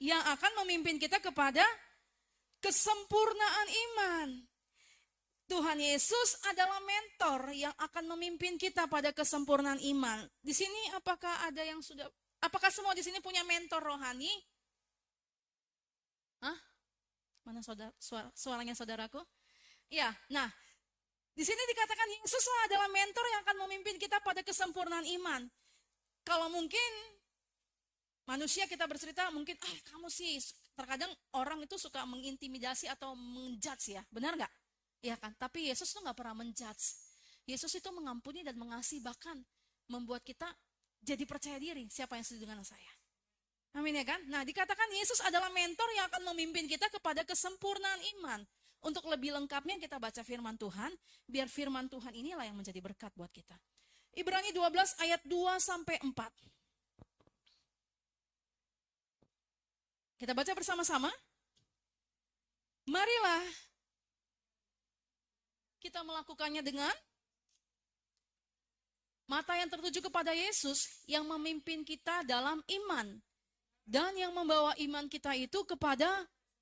yang akan memimpin kita kepada kesempurnaan iman. Tuhan Yesus adalah mentor yang akan memimpin kita pada kesempurnaan iman. Di sini apakah semua di sini punya mentor rohani? Hah? Mana suaranya saudaraku? Ya, nah, di sini dikatakan Yesus adalah mentor yang akan memimpin kita pada kesempurnaan iman. Kalau mungkin manusia kita bercerita, mungkin kamu sih, terkadang orang itu suka mengintimidasi atau menjudge ya, benar nggak? Ya kan, tapi Yesus itu nggak pernah menjudge. Yesus itu mengampuni dan mengasihi, bahkan membuat kita jadi percaya diri. Siapa yang setuju dengan saya? Amin ya kan? Nah, dikatakan Yesus adalah mentor yang akan memimpin kita kepada kesempurnaan iman. Untuk lebih lengkapnya kita baca firman Tuhan, biar firman Tuhan inilah yang menjadi berkat buat kita. Ibrani 12 ayat 2-4. Kita baca bersama-sama. Marilah kita melakukannya dengan mata yang tertuju kepada Yesus yang memimpin kita dalam iman dan yang membawa iman kita itu kepada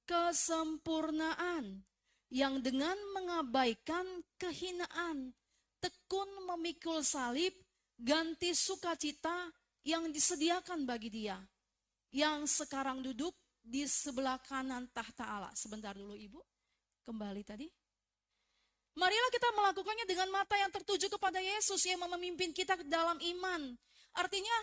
kesempurnaan, yang dengan mengabaikan kehinaan tekun memikul salib, ganti sukacita yang disediakan bagi Dia yang sekarang duduk di sebelah kanan tahta Allah. Sebentar dulu Ibu, kembali tadi. Marilah kita melakukannya dengan mata yang tertuju kepada Yesus yang memimpin kita dalam iman. Artinya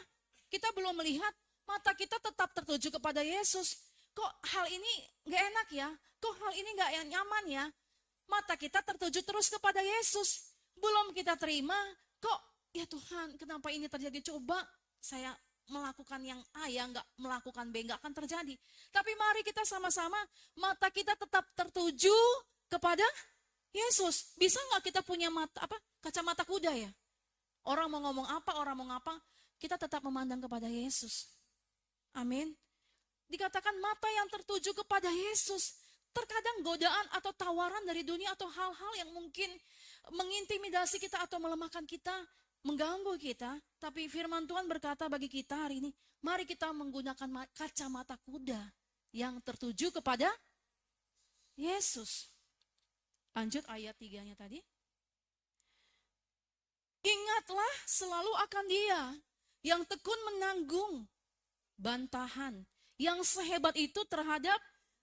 kita belum melihat, mata kita tetap tertuju kepada Yesus. Kok hal ini gak enak ya? Kok hal ini gak nyaman ya? Mata kita tertuju terus kepada Yesus. Belum kita terima, kok ya Tuhan kenapa ini terjadi? Coba saya melakukan yang A, ya nggak melakukan B, nggak akan terjadi. Tapi mari kita sama-sama, mata kita tetap tertuju kepada Yesus. Bisa nggak kita punya kacamata kuda ya? Orang mau ngomong apa, orang mau ngapa, kita tetap memandang kepada Yesus. Amin. Dikatakan mata yang tertuju kepada Yesus. Terkadang godaan atau tawaran dari dunia atau hal-hal yang mungkin mengintimidasi kita atau melemahkan kita, mengganggu kita. Tapi firman Tuhan berkata bagi kita hari ini, mari kita menggunakan kacamata kuda yang tertuju kepada Yesus. Lanjut ayat 3-nya tadi. Ingatlah selalu akan Dia yang tekun menanggung bantahan yang sehebat itu terhadap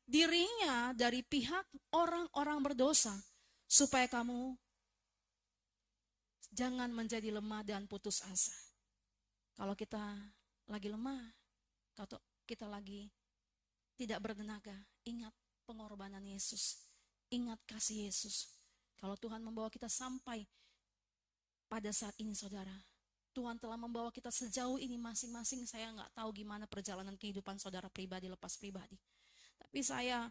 dirinya dari pihak orang-orang berdosa, supaya kamu jangan menjadi lemah dan putus asa. Kalau kita lagi lemah, kalau kita lagi tidak bertenaga, ingat pengorbanan Yesus, ingat kasih Yesus. Kalau Tuhan membawa kita sampai pada saat ini, saudara, Tuhan telah membawa kita sejauh ini masing-masing. Saya nggak tahu gimana perjalanan kehidupan saudara pribadi, lepas pribadi. Tapi saya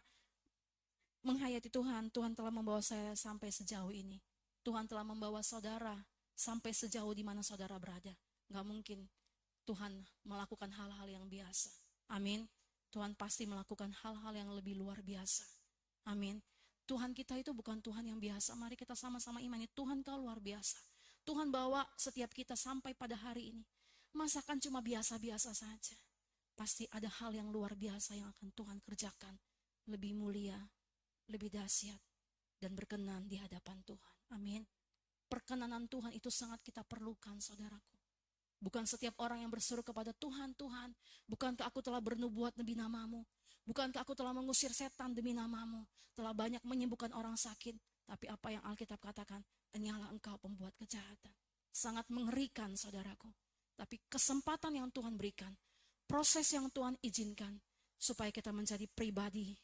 menghayati Tuhan, Tuhan telah membawa saya sampai sejauh ini. Tuhan telah membawa saudara sampai sejauh di mana saudara berada. Nggak mungkin Tuhan melakukan hal-hal yang biasa. Amin. Tuhan pasti melakukan hal-hal yang lebih luar biasa. Amin. Tuhan kita itu bukan Tuhan yang biasa. Mari kita sama-sama imani, Tuhan kau luar biasa. Tuhan bawa setiap kita sampai pada hari ini. Masakan cuma biasa-biasa saja. Pasti ada hal yang luar biasa yang akan Tuhan kerjakan. Lebih mulia, lebih dahsyat, dan berkenan di hadapan Tuhan. Amin. Perkenanan Tuhan itu sangat kita perlukan, saudaraku. Bukan setiap orang yang berseru kepada Tuhan, Tuhan, bukankah aku telah bernubuat demi namamu? Bukankah aku telah mengusir setan demi namamu? Telah banyak menyembuhkan orang sakit. Tapi apa yang Alkitab katakan? Hanyalah engkau pembuat kejahatan. Sangat mengerikan, saudaraku. Tapi kesempatan yang Tuhan berikan, proses yang Tuhan izinkan, supaya kita menjadi pribadi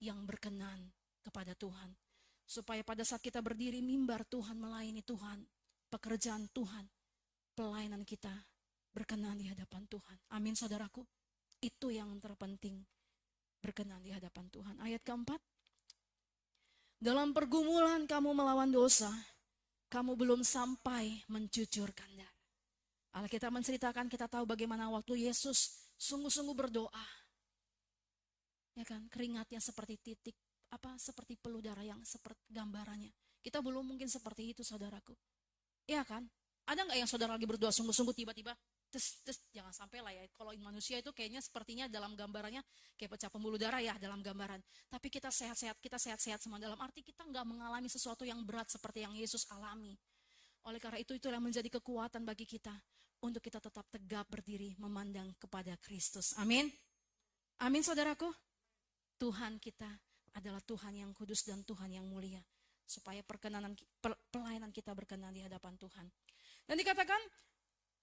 yang berkenan kepada Tuhan. Supaya pada saat kita berdiri mimbar Tuhan, melayani Tuhan, pekerjaan Tuhan, pelayanan kita berkenan di hadapan Tuhan. Amin, saudaraku. Itu yang terpenting, berkenan di hadapan Tuhan. Ayat keempat. Dalam pergumulan kamu melawan dosa, kamu belum sampai mencucurkan darah. Alkitab menceritakan, kita tahu bagaimana waktu Yesus sungguh-sungguh berdoa. Ya kan, keringatnya seperti titik, seperti peluh darah yang seperti gambarannya. Kita belum mungkin seperti itu, saudaraku. Ya kan? Ada nggak yang saudara lagi berdoa sungguh-sungguh tiba-tiba, jangan sampai lah ya. Kalau manusia itu kayaknya sepertinya dalam gambarannya kayak pecah pembuluh darah ya dalam gambaran. Tapi kita sehat-sehat semua, dalam arti kita nggak mengalami sesuatu yang berat seperti yang Yesus alami. Oleh karena itu yang menjadi kekuatan bagi kita untuk kita tetap tegap berdiri memandang kepada Kristus. Amin. Amin, saudaraku. Tuhan kita adalah Tuhan yang kudus dan Tuhan yang mulia. Supaya pelayanan kita berkenan di hadapan Tuhan. Dan dikatakan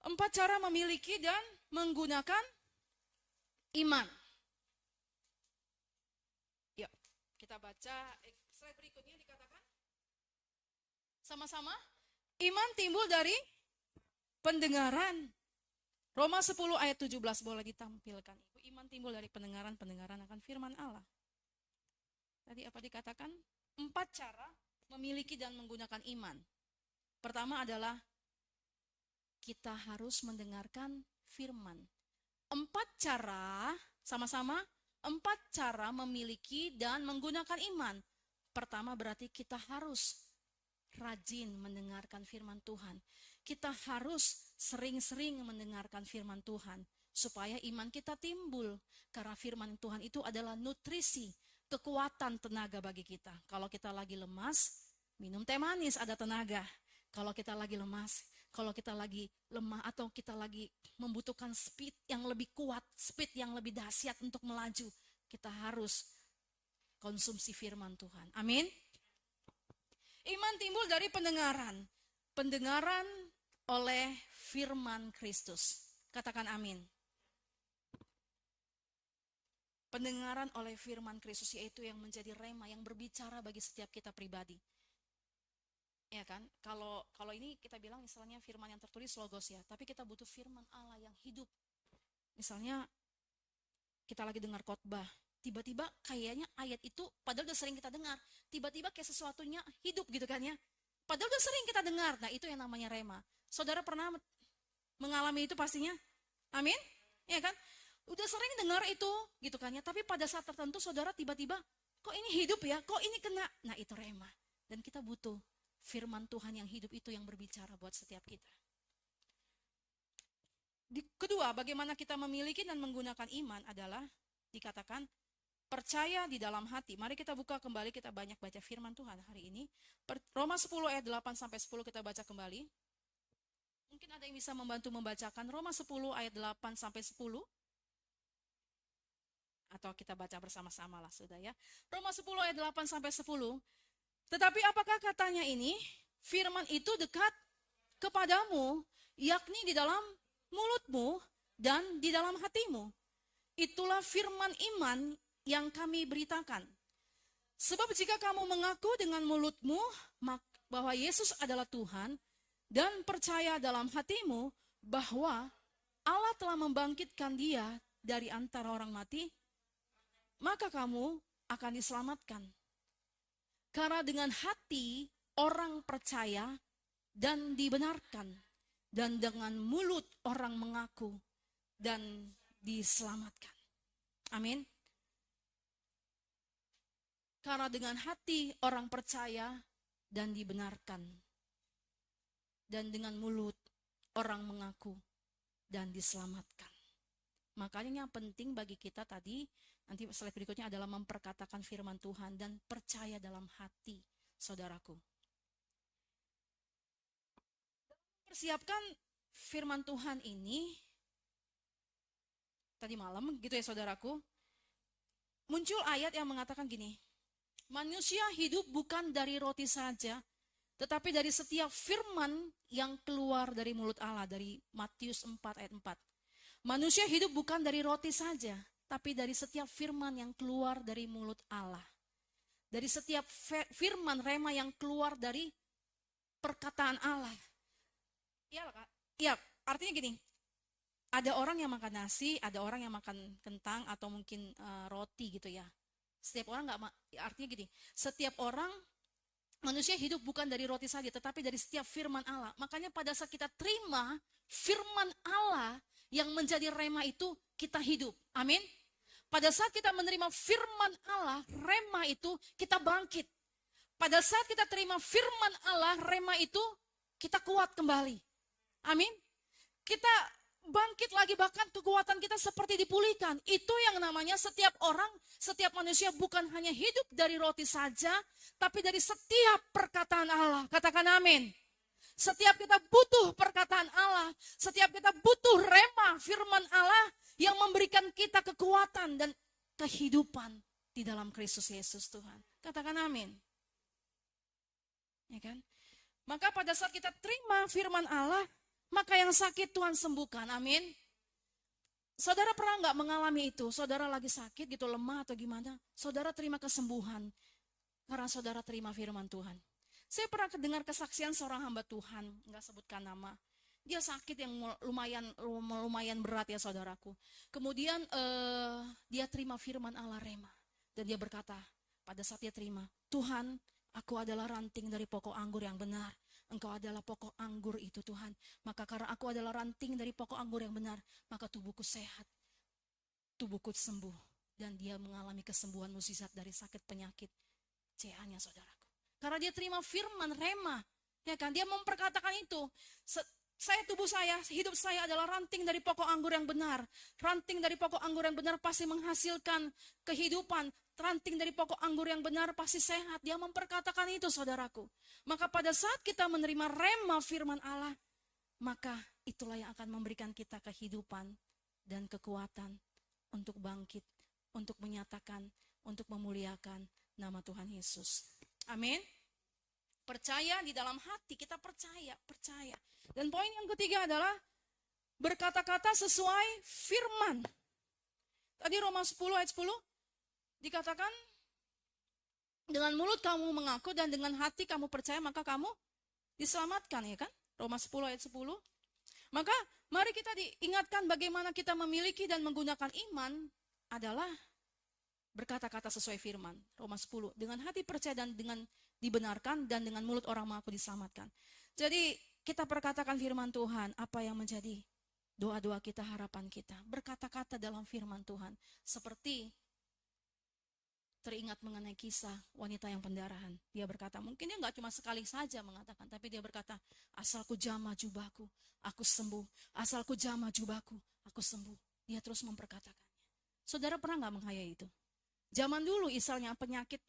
4 cara memiliki dan menggunakan iman. Yuk, kita baca slide berikutnya. Dikatakan sama-sama, iman timbul dari pendengaran. Roma 10 ayat 17 boleh ditampilkan. Iman timbul dari pendengaran akan firman Allah. Tadi apa dikatakan? 4 cara memiliki dan menggunakan iman. Pertama adalah kita harus mendengarkan firman. 4 cara, sama-sama, 4 cara memiliki dan menggunakan iman. Pertama berarti kita harus rajin mendengarkan firman Tuhan. Kita harus sering-sering mendengarkan firman Tuhan, supaya iman kita timbul. Karena firman Tuhan itu adalah nutrisi, kekuatan, tenaga bagi kita. Kalau kita lagi lemas, minum teh manis, ada tenaga. Kalau kita lagi lemas, kalau kita lagi lemah, atau kita lagi membutuhkan speed yang lebih kuat, speed yang lebih dahsyat untuk melaju, kita harus konsumsi firman Tuhan. Amin. Iman timbul dari pendengaran. Pendengaran oleh firman Kristus. Katakan amin. Pendengaran oleh firman Kristus, yaitu yang menjadi rema, yang berbicara bagi setiap kita pribadi. Ya kan, kalau ini kita bilang istilahnya firman yang tertulis logos ya, tapi kita butuh firman Allah yang hidup, Misalnya kita lagi dengar khotbah, tiba-tiba kayaknya ayat itu padahal udah sering kita dengar, tiba-tiba kayak sesuatunya hidup gitu kan ya. Padahal udah sering kita dengar. Nah, itu yang namanya rema. Saudara pernah mengalami itu pastinya? Amin? Ya kan? Udah sering dengar itu gitu kan ya, tapi pada saat tertentu saudara tiba-tiba, kok ini hidup ya? Kok ini kena? Nah, itu rema. Dan kita butuh firman Tuhan yang hidup itu yang berbicara buat setiap kita. Kedua, bagaimana kita memiliki dan menggunakan iman adalah dikatakan percaya di dalam hati. Mari kita buka kembali, kita banyak baca firman Tuhan hari ini. Roma 10 ayat 8 sampai 10 kita baca kembali. Mungkin ada yang bisa membantu membacakan Roma 10 ayat 8 sampai 10. Atau kita baca bersama-sama lah sudah ya. Roma 10 ayat 8 sampai 10. Tetapi apakah katanya ini? Firman itu dekat kepadamu, yakni di dalam mulutmu dan di dalam hatimu. Itulah firman iman yang kami beritakan. Sebab jika kamu mengaku dengan mulutmu bahwa Yesus adalah Tuhan dan percaya dalam hatimu bahwa Allah telah membangkitkan dia dari antara orang mati, maka kamu akan diselamatkan. Karena dengan hati orang percaya dan dibenarkan, dan dengan mulut orang mengaku dan diselamatkan. Amin. Karena dengan hati orang percaya dan dibenarkan, dan dengan mulut orang mengaku dan diselamatkan. Makanya yang penting bagi kita tadi, nanti slide berikutnya adalah memperkatakan firman Tuhan dan percaya dalam hati, saudaraku. Persiapkan firman Tuhan ini, tadi malam gitu ya saudaraku, muncul ayat yang mengatakan gini, manusia hidup bukan dari roti saja, tetapi dari setiap firman yang keluar dari mulut Allah, dari Matius 4 ayat 4. Manusia hidup bukan dari roti saja, tapi dari setiap firman yang keluar dari mulut Allah. Dari setiap firman rema yang keluar dari perkataan Allah. Iya, Kak. Iya, artinya gini, ada orang yang makan nasi, ada orang yang makan kentang atau mungkin roti gitu ya. Setiap orang artinya gini, setiap orang manusia hidup bukan dari roti saja, tetapi dari setiap firman Allah. Makanya pada saat kita terima firman Allah yang menjadi rema itu, kita hidup. Amin. Pada saat kita menerima firman Allah, rema itu, kita bangkit. Pada saat kita terima firman Allah, rema itu, kita kuat kembali. Amin. Kita bangkit lagi, bahkan kekuatan kita seperti dipulihkan. Itu yang namanya setiap orang, setiap manusia bukan hanya hidup dari roti saja, tapi dari setiap perkataan Allah. Katakan amin. Setiap kita butuh perkataan Allah, setiap kita butuh rema firman Allah yang memberikan kita kekuatan dan kehidupan di dalam Kristus Yesus Tuhan. Katakan amin. Ya kan? Maka pada saat kita terima firman Allah, maka yang sakit Tuhan sembuhkan, amin. Saudara pernah nggak mengalami itu? Saudara lagi sakit gitu, lemah atau gimana? Saudara terima kesembuhan karena saudara terima firman Tuhan. Saya pernah dengar kesaksian seorang hamba Tuhan, nggak sebutkan nama. Dia sakit yang lumayan berat ya saudaraku. Kemudian dia terima firman Allah rema. Dan dia berkata, pada saat dia terima, Tuhan, aku adalah ranting dari pokok anggur yang benar. Engkau adalah pokok anggur itu Tuhan. Maka karena aku adalah ranting dari pokok anggur yang benar, maka tubuhku sehat, tubuhku sembuh. Dan dia mengalami kesembuhan mukjizat dari sakit penyakit CA-nya saudaraku. Karena dia terima firman rema, ya kan? Dia memperkatakan itu. Tubuh saya, hidup saya adalah ranting dari pokok anggur yang benar. Ranting dari pokok anggur yang benar pasti menghasilkan kehidupan. Ranting dari pokok anggur yang benar pasti sehat. Dia memperkatakan itu saudaraku. Maka pada saat kita menerima rema firman Allah, maka itulah yang akan memberikan kita kehidupan dan kekuatan untuk bangkit, untuk menyatakan, untuk memuliakan nama Tuhan Yesus. Amin. Percaya di dalam hati, kita percaya. Dan poin yang ketiga adalah berkata-kata sesuai firman. Tadi Roma 10 ayat 10 dikatakan, dengan mulut kamu mengaku dan dengan hati kamu percaya, maka kamu diselamatkan, ya kan? Roma 10 ayat 10. Maka mari kita diingatkan bagaimana kita memiliki dan menggunakan iman adalah berkata-kata sesuai firman. Roma 10. Dengan hati percaya dan dengan dibenarkan dan dengan mulut orang mengaku diselamatkan. Jadi kita perkatakan firman Tuhan, apa yang menjadi doa-doa kita, harapan kita. Berkata-kata dalam firman Tuhan. Seperti teringat mengenai kisah wanita yang pendarahan. Dia berkata, mungkin dia nggak cuma sekali saja mengatakan, tapi dia berkata, asalku jamah jubahku, aku sembuh. Asalku jamah jubahku, aku sembuh. Dia terus memperkatakannya. Saudara pernah nggak menghayal itu? Zaman dulu misalnya penyakit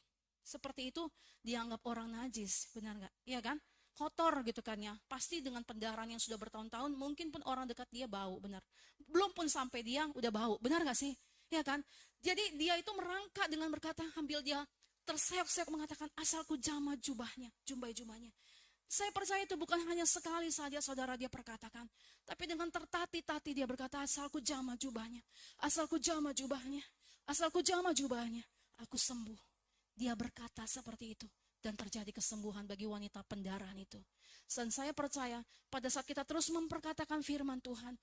seperti itu dianggap orang najis, benar nggak? Iya kan? Kotor gitu kan ya. Pasti dengan pendarahan yang sudah bertahun-tahun, mungkin pun orang dekat dia bau, benar. Belum pun sampai dia udah bau, benar nggak sih? Ya kan? Jadi dia itu merangkak dengan berkata, sambil dia terseok-seok mengatakan, asalku jamah jubahnya, jubahnya. Saya percaya itu bukan hanya sekali saja saudara dia perkatakan, tapi dengan tertati-tati dia berkata, asalku jamah jubahnya, asalku jamah jubahnya, asalku jamah jubahnya, aku sembuh. Dia berkata seperti itu, dan terjadi kesembuhan bagi wanita pendarahan itu. Dan saya percaya pada saat kita terus memperkatakan firman Tuhan,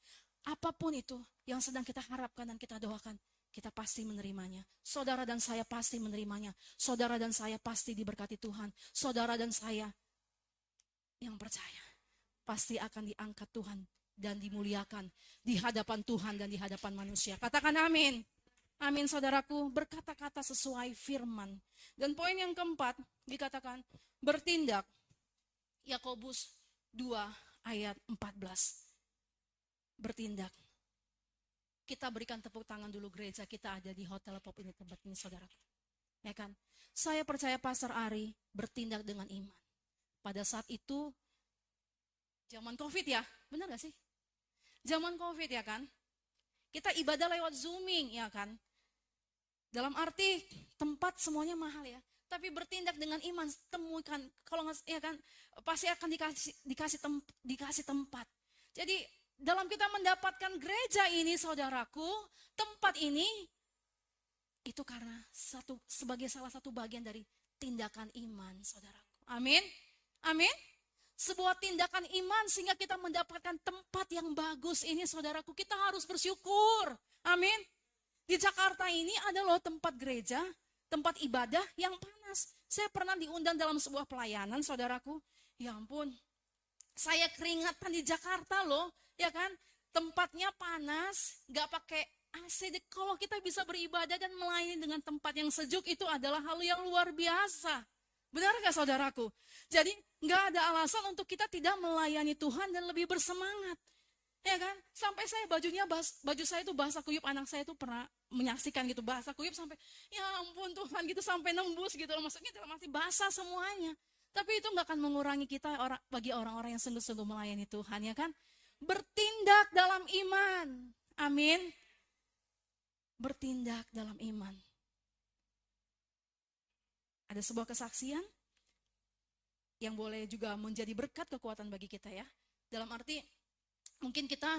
apapun itu yang sedang kita harapkan dan kita doakan, kita pasti menerimanya. Saudara dan saya pasti menerimanya. Saudara dan saya pasti diberkati Tuhan. Saudara dan saya yang percaya pasti akan diangkat Tuhan dan dimuliakan di hadapan Tuhan dan di hadapan manusia. Katakan amin. Amin saudaraku, berkata-kata sesuai firman. Dan poin yang keempat dikatakan bertindak. Yakobus 2 ayat 14. Bertindak. Kita berikan tepuk tangan dulu gereja kita ada di Hotel Pop ini tempat ini saudaraku. Ya kan? Saya percaya Pastor Ari bertindak dengan iman. Pada saat itu zaman Covid ya, benar gak sih? Zaman Covid ya kan? Kita ibadah lewat Zooming ya kan? Dalam arti tempat semuanya mahal ya. Tapi bertindak dengan iman, temukan kalau nggak ya kan pasti akan dikasih tempat. Jadi dalam kita mendapatkan gereja ini saudaraku, tempat ini itu karena sebagai salah satu bagian dari tindakan iman saudaraku. Amin. Amin. Sebuah tindakan iman sehingga kita mendapatkan tempat yang bagus ini saudaraku. Kita harus bersyukur. Amin. Di Jakarta ini ada loh tempat gereja, tempat ibadah yang panas. Saya pernah diundang dalam sebuah pelayanan saudaraku. Ya ampun. Saya keringatan di Jakarta loh, ya kan? Tempatnya panas, gak pakai AC. Kalau kita bisa beribadah dan melayani dengan tempat yang sejuk itu adalah hal yang luar biasa. Benar gak saudaraku? Jadi gak ada alasan untuk kita tidak melayani Tuhan dan lebih bersemangat. Ya kan? Sampai saya baju saya itu bahasa kuyup, anak saya itu pernah menyaksikan gitu bahasa kuyup sampai ya ampun Tuhan gitu sampai nembus gitu loh. Maksudnya dalam arti basah semuanya. Tapi itu gak akan mengurangi kita bagi orang-orang yang sungguh-sungguh melayani Tuhan ya kan. Bertindak dalam iman. Amin. Bertindak dalam iman. Ada sebuah kesaksian yang boleh juga menjadi berkat kekuatan bagi kita ya. Dalam arti mungkin kita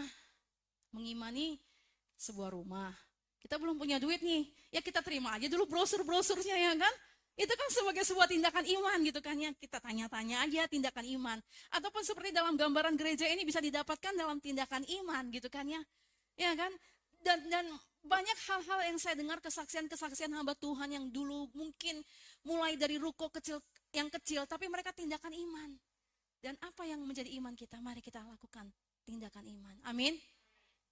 mengimani sebuah rumah. Kita belum punya duit nih. Ya kita terima aja dulu brosur-brosurnya ya kan. Itu kan sebagai sebuah tindakan iman gitu kan ya. Kita tanya-tanya aja tindakan iman. Ataupun seperti dalam gambaran gereja ini bisa didapatkan dalam tindakan iman gitu kan ya. Ya kan? Dan banyak hal-hal yang saya dengar kesaksian-kesaksian hamba Tuhan yang dulu mungkin mulai dari ruko yang kecil. Tapi mereka tindakan iman. Dan apa yang menjadi iman kita? Mari kita lakukan tindakan iman. Amin.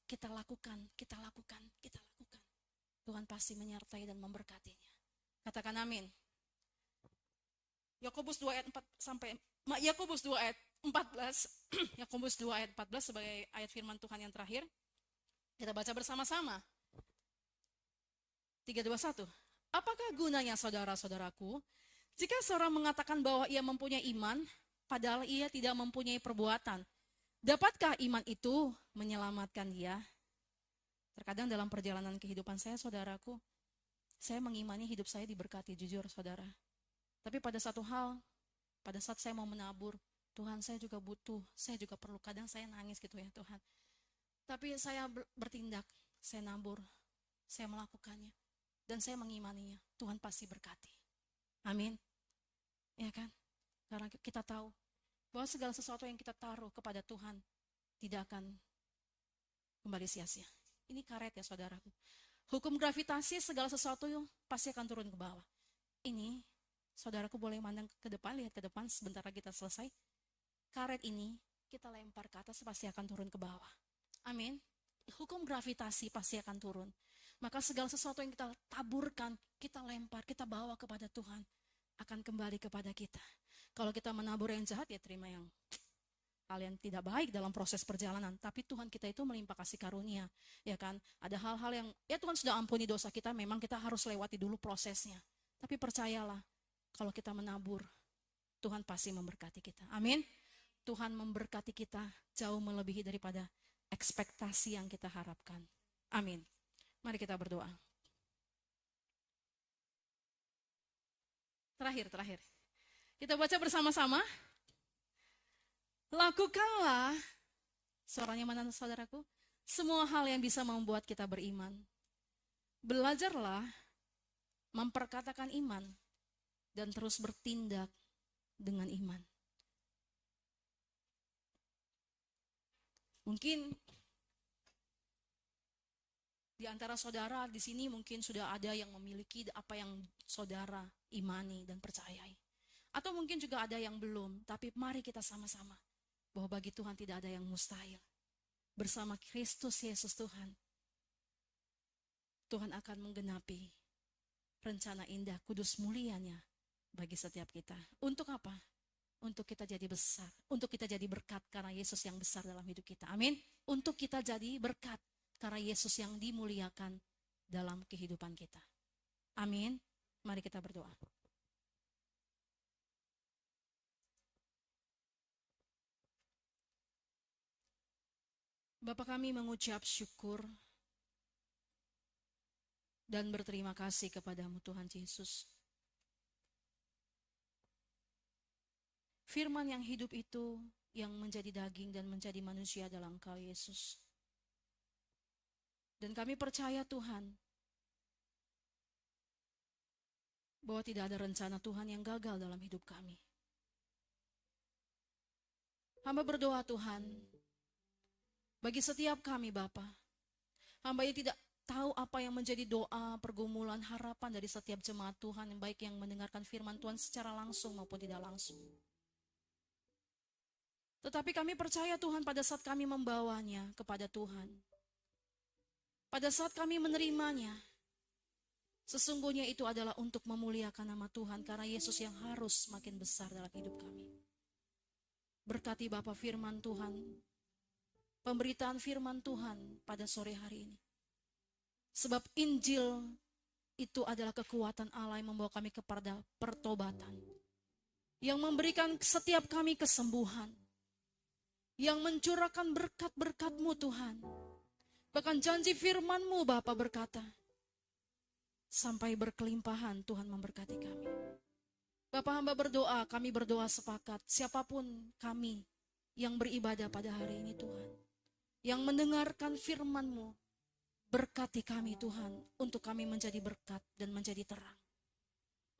Kita lakukan. Tuhan pasti menyertai dan memberkatinya. Katakan amin. Yakobus 2 ayat 4 sampai Yakobus 2 ayat 14. Yakobus 2 ayat 14 sebagai ayat firman Tuhan yang terakhir. Kita baca bersama-sama. 3, 2, 1. Apakah gunanya saudara-saudaraku jika seorang mengatakan bahwa ia mempunyai iman padahal ia tidak mempunyai perbuatan? Dapatkah iman itu menyelamatkan dia? Terkadang dalam perjalanan kehidupan saya saudaraku, saya mengimani hidup saya diberkati jujur saudara. Tapi pada satu hal, pada saat saya mau menabur, Tuhan saya juga butuh, saya juga perlu. Kadang saya nangis gitu ya Tuhan. Tapi saya bertindak, saya nabur, saya melakukannya. Dan saya mengimaninya, Tuhan pasti berkati. Amin. Ya kan? Karena kita tahu bahwa segala sesuatu yang kita taruh kepada Tuhan, tidak akan kembali sia-sia. Ini karet ya saudaraku. Hukum gravitasi segala sesuatu pasti akan turun ke bawah. Ini saudaraku boleh mandang ke depan, lihat ke depan sebentar lagi kita selesai. Karet ini kita lempar ke atas pasti akan turun ke bawah. Amin. Hukum gravitasi pasti akan turun. Maka segala sesuatu yang kita taburkan, kita lempar, kita bawa kepada Tuhan, akan kembali kepada kita. Kalau kita menabur yang jahat, ya terima yang kalian tidak baik dalam proses perjalanan. Tapi Tuhan kita itu melimpah kasih karunia. Ya kan? Ada hal-hal yang, ya Tuhan sudah ampuni dosa kita, memang kita harus lewati dulu prosesnya. Tapi percayalah, kalau kita menabur, Tuhan pasti memberkati kita. Amin. Tuhan memberkati kita jauh melebihi daripada ekspektasi yang kita harapkan. Amin. Mari kita berdoa. Terakhir. Kita baca bersama-sama. Lakukanlah, suaranya mana saudaraku? Semua hal yang bisa membuat kita beriman. Belajarlah memperkatakan iman dan terus bertindak dengan iman. Mungkin di antara saudara di sini mungkin sudah ada yang memiliki apa yang saudara imani dan percayai. Atau mungkin juga ada yang belum, tapi mari kita sama-sama bahwa bagi Tuhan tidak ada yang mustahil. Bersama Kristus Yesus Tuhan akan menggenapi rencana indah kudus mulianya bagi setiap kita. Untuk apa? Untuk kita jadi besar, untuk kita jadi berkat karena Yesus yang besar dalam hidup kita. Amin. Untuk kita jadi berkat karena Yesus yang dimuliakan dalam kehidupan kita. Amin. Mari kita berdoa. Bapa kami mengucap syukur dan berterima kasih kepadamu Tuhan Yesus. Firman yang hidup itu yang menjadi daging dan menjadi manusia dalam Engkau Yesus. Dan kami percaya Tuhan bahwa tidak ada rencana Tuhan yang gagal dalam hidup kami. Hamba berdoa Tuhan, bagi setiap kami Bapa, hamba yang tidak tahu apa yang menjadi doa, pergumulan, harapan dari setiap jemaat Tuhan, baik yang mendengarkan firman Tuhan secara langsung maupun tidak langsung. Tetapi kami percaya Tuhan pada saat kami membawanya kepada Tuhan, pada saat kami menerimanya, sesungguhnya itu adalah untuk memuliakan nama Tuhan karena Yesus yang harus makin besar dalam hidup kami. Berkati Bapa firman Tuhan, pemberitaan firman Tuhan pada sore hari ini. Sebab Injil itu adalah kekuatan Allah yang membawa kami kepada pertobatan. Yang memberikan setiap kami kesembuhan. Yang mencurahkan berkat-berkat-Mu Tuhan. Bahkan janji firman-Mu Bapa berkata, sampai berkelimpahan Tuhan memberkati kami. Bapa hamba berdoa, kami berdoa sepakat, siapapun kami yang beribadah pada hari ini Tuhan. Yang mendengarkan firman-Mu, berkati kami Tuhan, untuk kami menjadi berkat dan menjadi terang.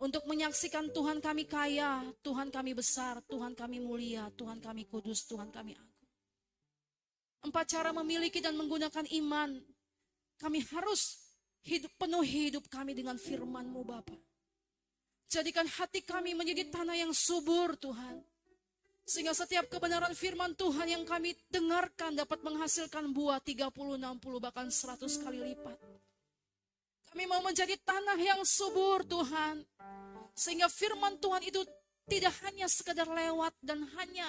Untuk menyaksikan Tuhan kami kaya, Tuhan kami besar, Tuhan kami mulia, Tuhan kami kudus, Tuhan kami agung. 4 cara memiliki dan menggunakan iman. Kami harus penuhi hidup kami dengan firman-Mu Bapa. Jadikan hati kami menjadi tanah yang subur Tuhan. Sehingga setiap kebenaran firman Tuhan yang kami dengarkan dapat menghasilkan buah 30, 60, bahkan 100 kali lipat. Kami mau menjadi tanah yang subur Tuhan. Sehingga firman Tuhan itu tidak hanya sekedar lewat dan hanya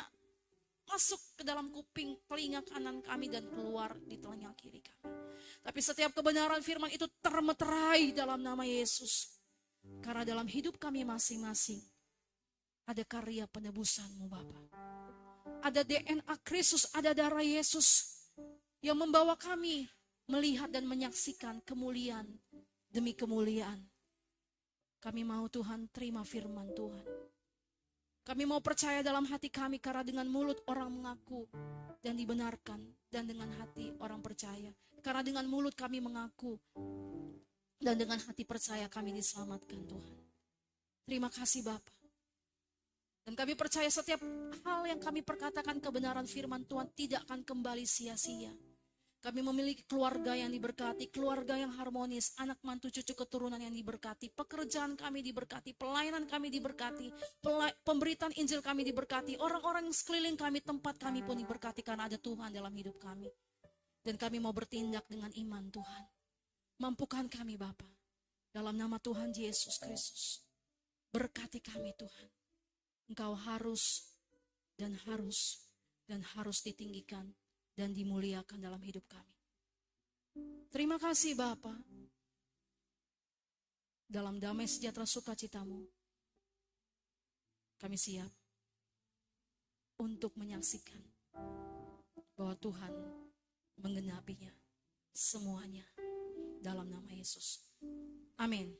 masuk ke dalam kuping telinga kanan kami dan keluar di telinga kiri kami. Tapi setiap kebenaran firman itu termeterai dalam nama Yesus. Karena dalam hidup kami masing-masing ada karya penebusan-Mu Bapa. Ada DNA Kristus, ada darah Yesus yang membawa kami melihat dan menyaksikan kemuliaan demi kemuliaan. Kami mau Tuhan terima firman Tuhan. Kami mau percaya dalam hati kami karena dengan mulut orang mengaku dan dibenarkan, dan dengan hati orang percaya. Karena dengan mulut kami mengaku dan dengan hati percaya kami diselamatkan Tuhan. Terima kasih Bapa. Dan kami percaya setiap hal yang kami perkatakan kebenaran firman Tuhan tidak akan kembali sia-sia. Kami memiliki keluarga yang diberkati, keluarga yang harmonis, anak mantu cucu keturunan yang diberkati, pekerjaan kami diberkati, pelayanan kami diberkati, pemberitaan Injil kami diberkati, orang-orang yang sekeliling kami, tempat kami pun diberkati karena ada Tuhan dalam hidup kami. Dan kami mau bertindak dengan iman Tuhan. Mampukan kami Bapa, dalam nama Tuhan Yesus Kristus. Berkati kami Tuhan. Engkau harus dan harus ditinggikan dan dimuliakan dalam hidup kami. Terima kasih Bapa. Dalam damai sejahtera sukacitamu, kami siap untuk menyaksikan bahwa Tuhan menggenapinya semuanya dalam nama Yesus. Amin.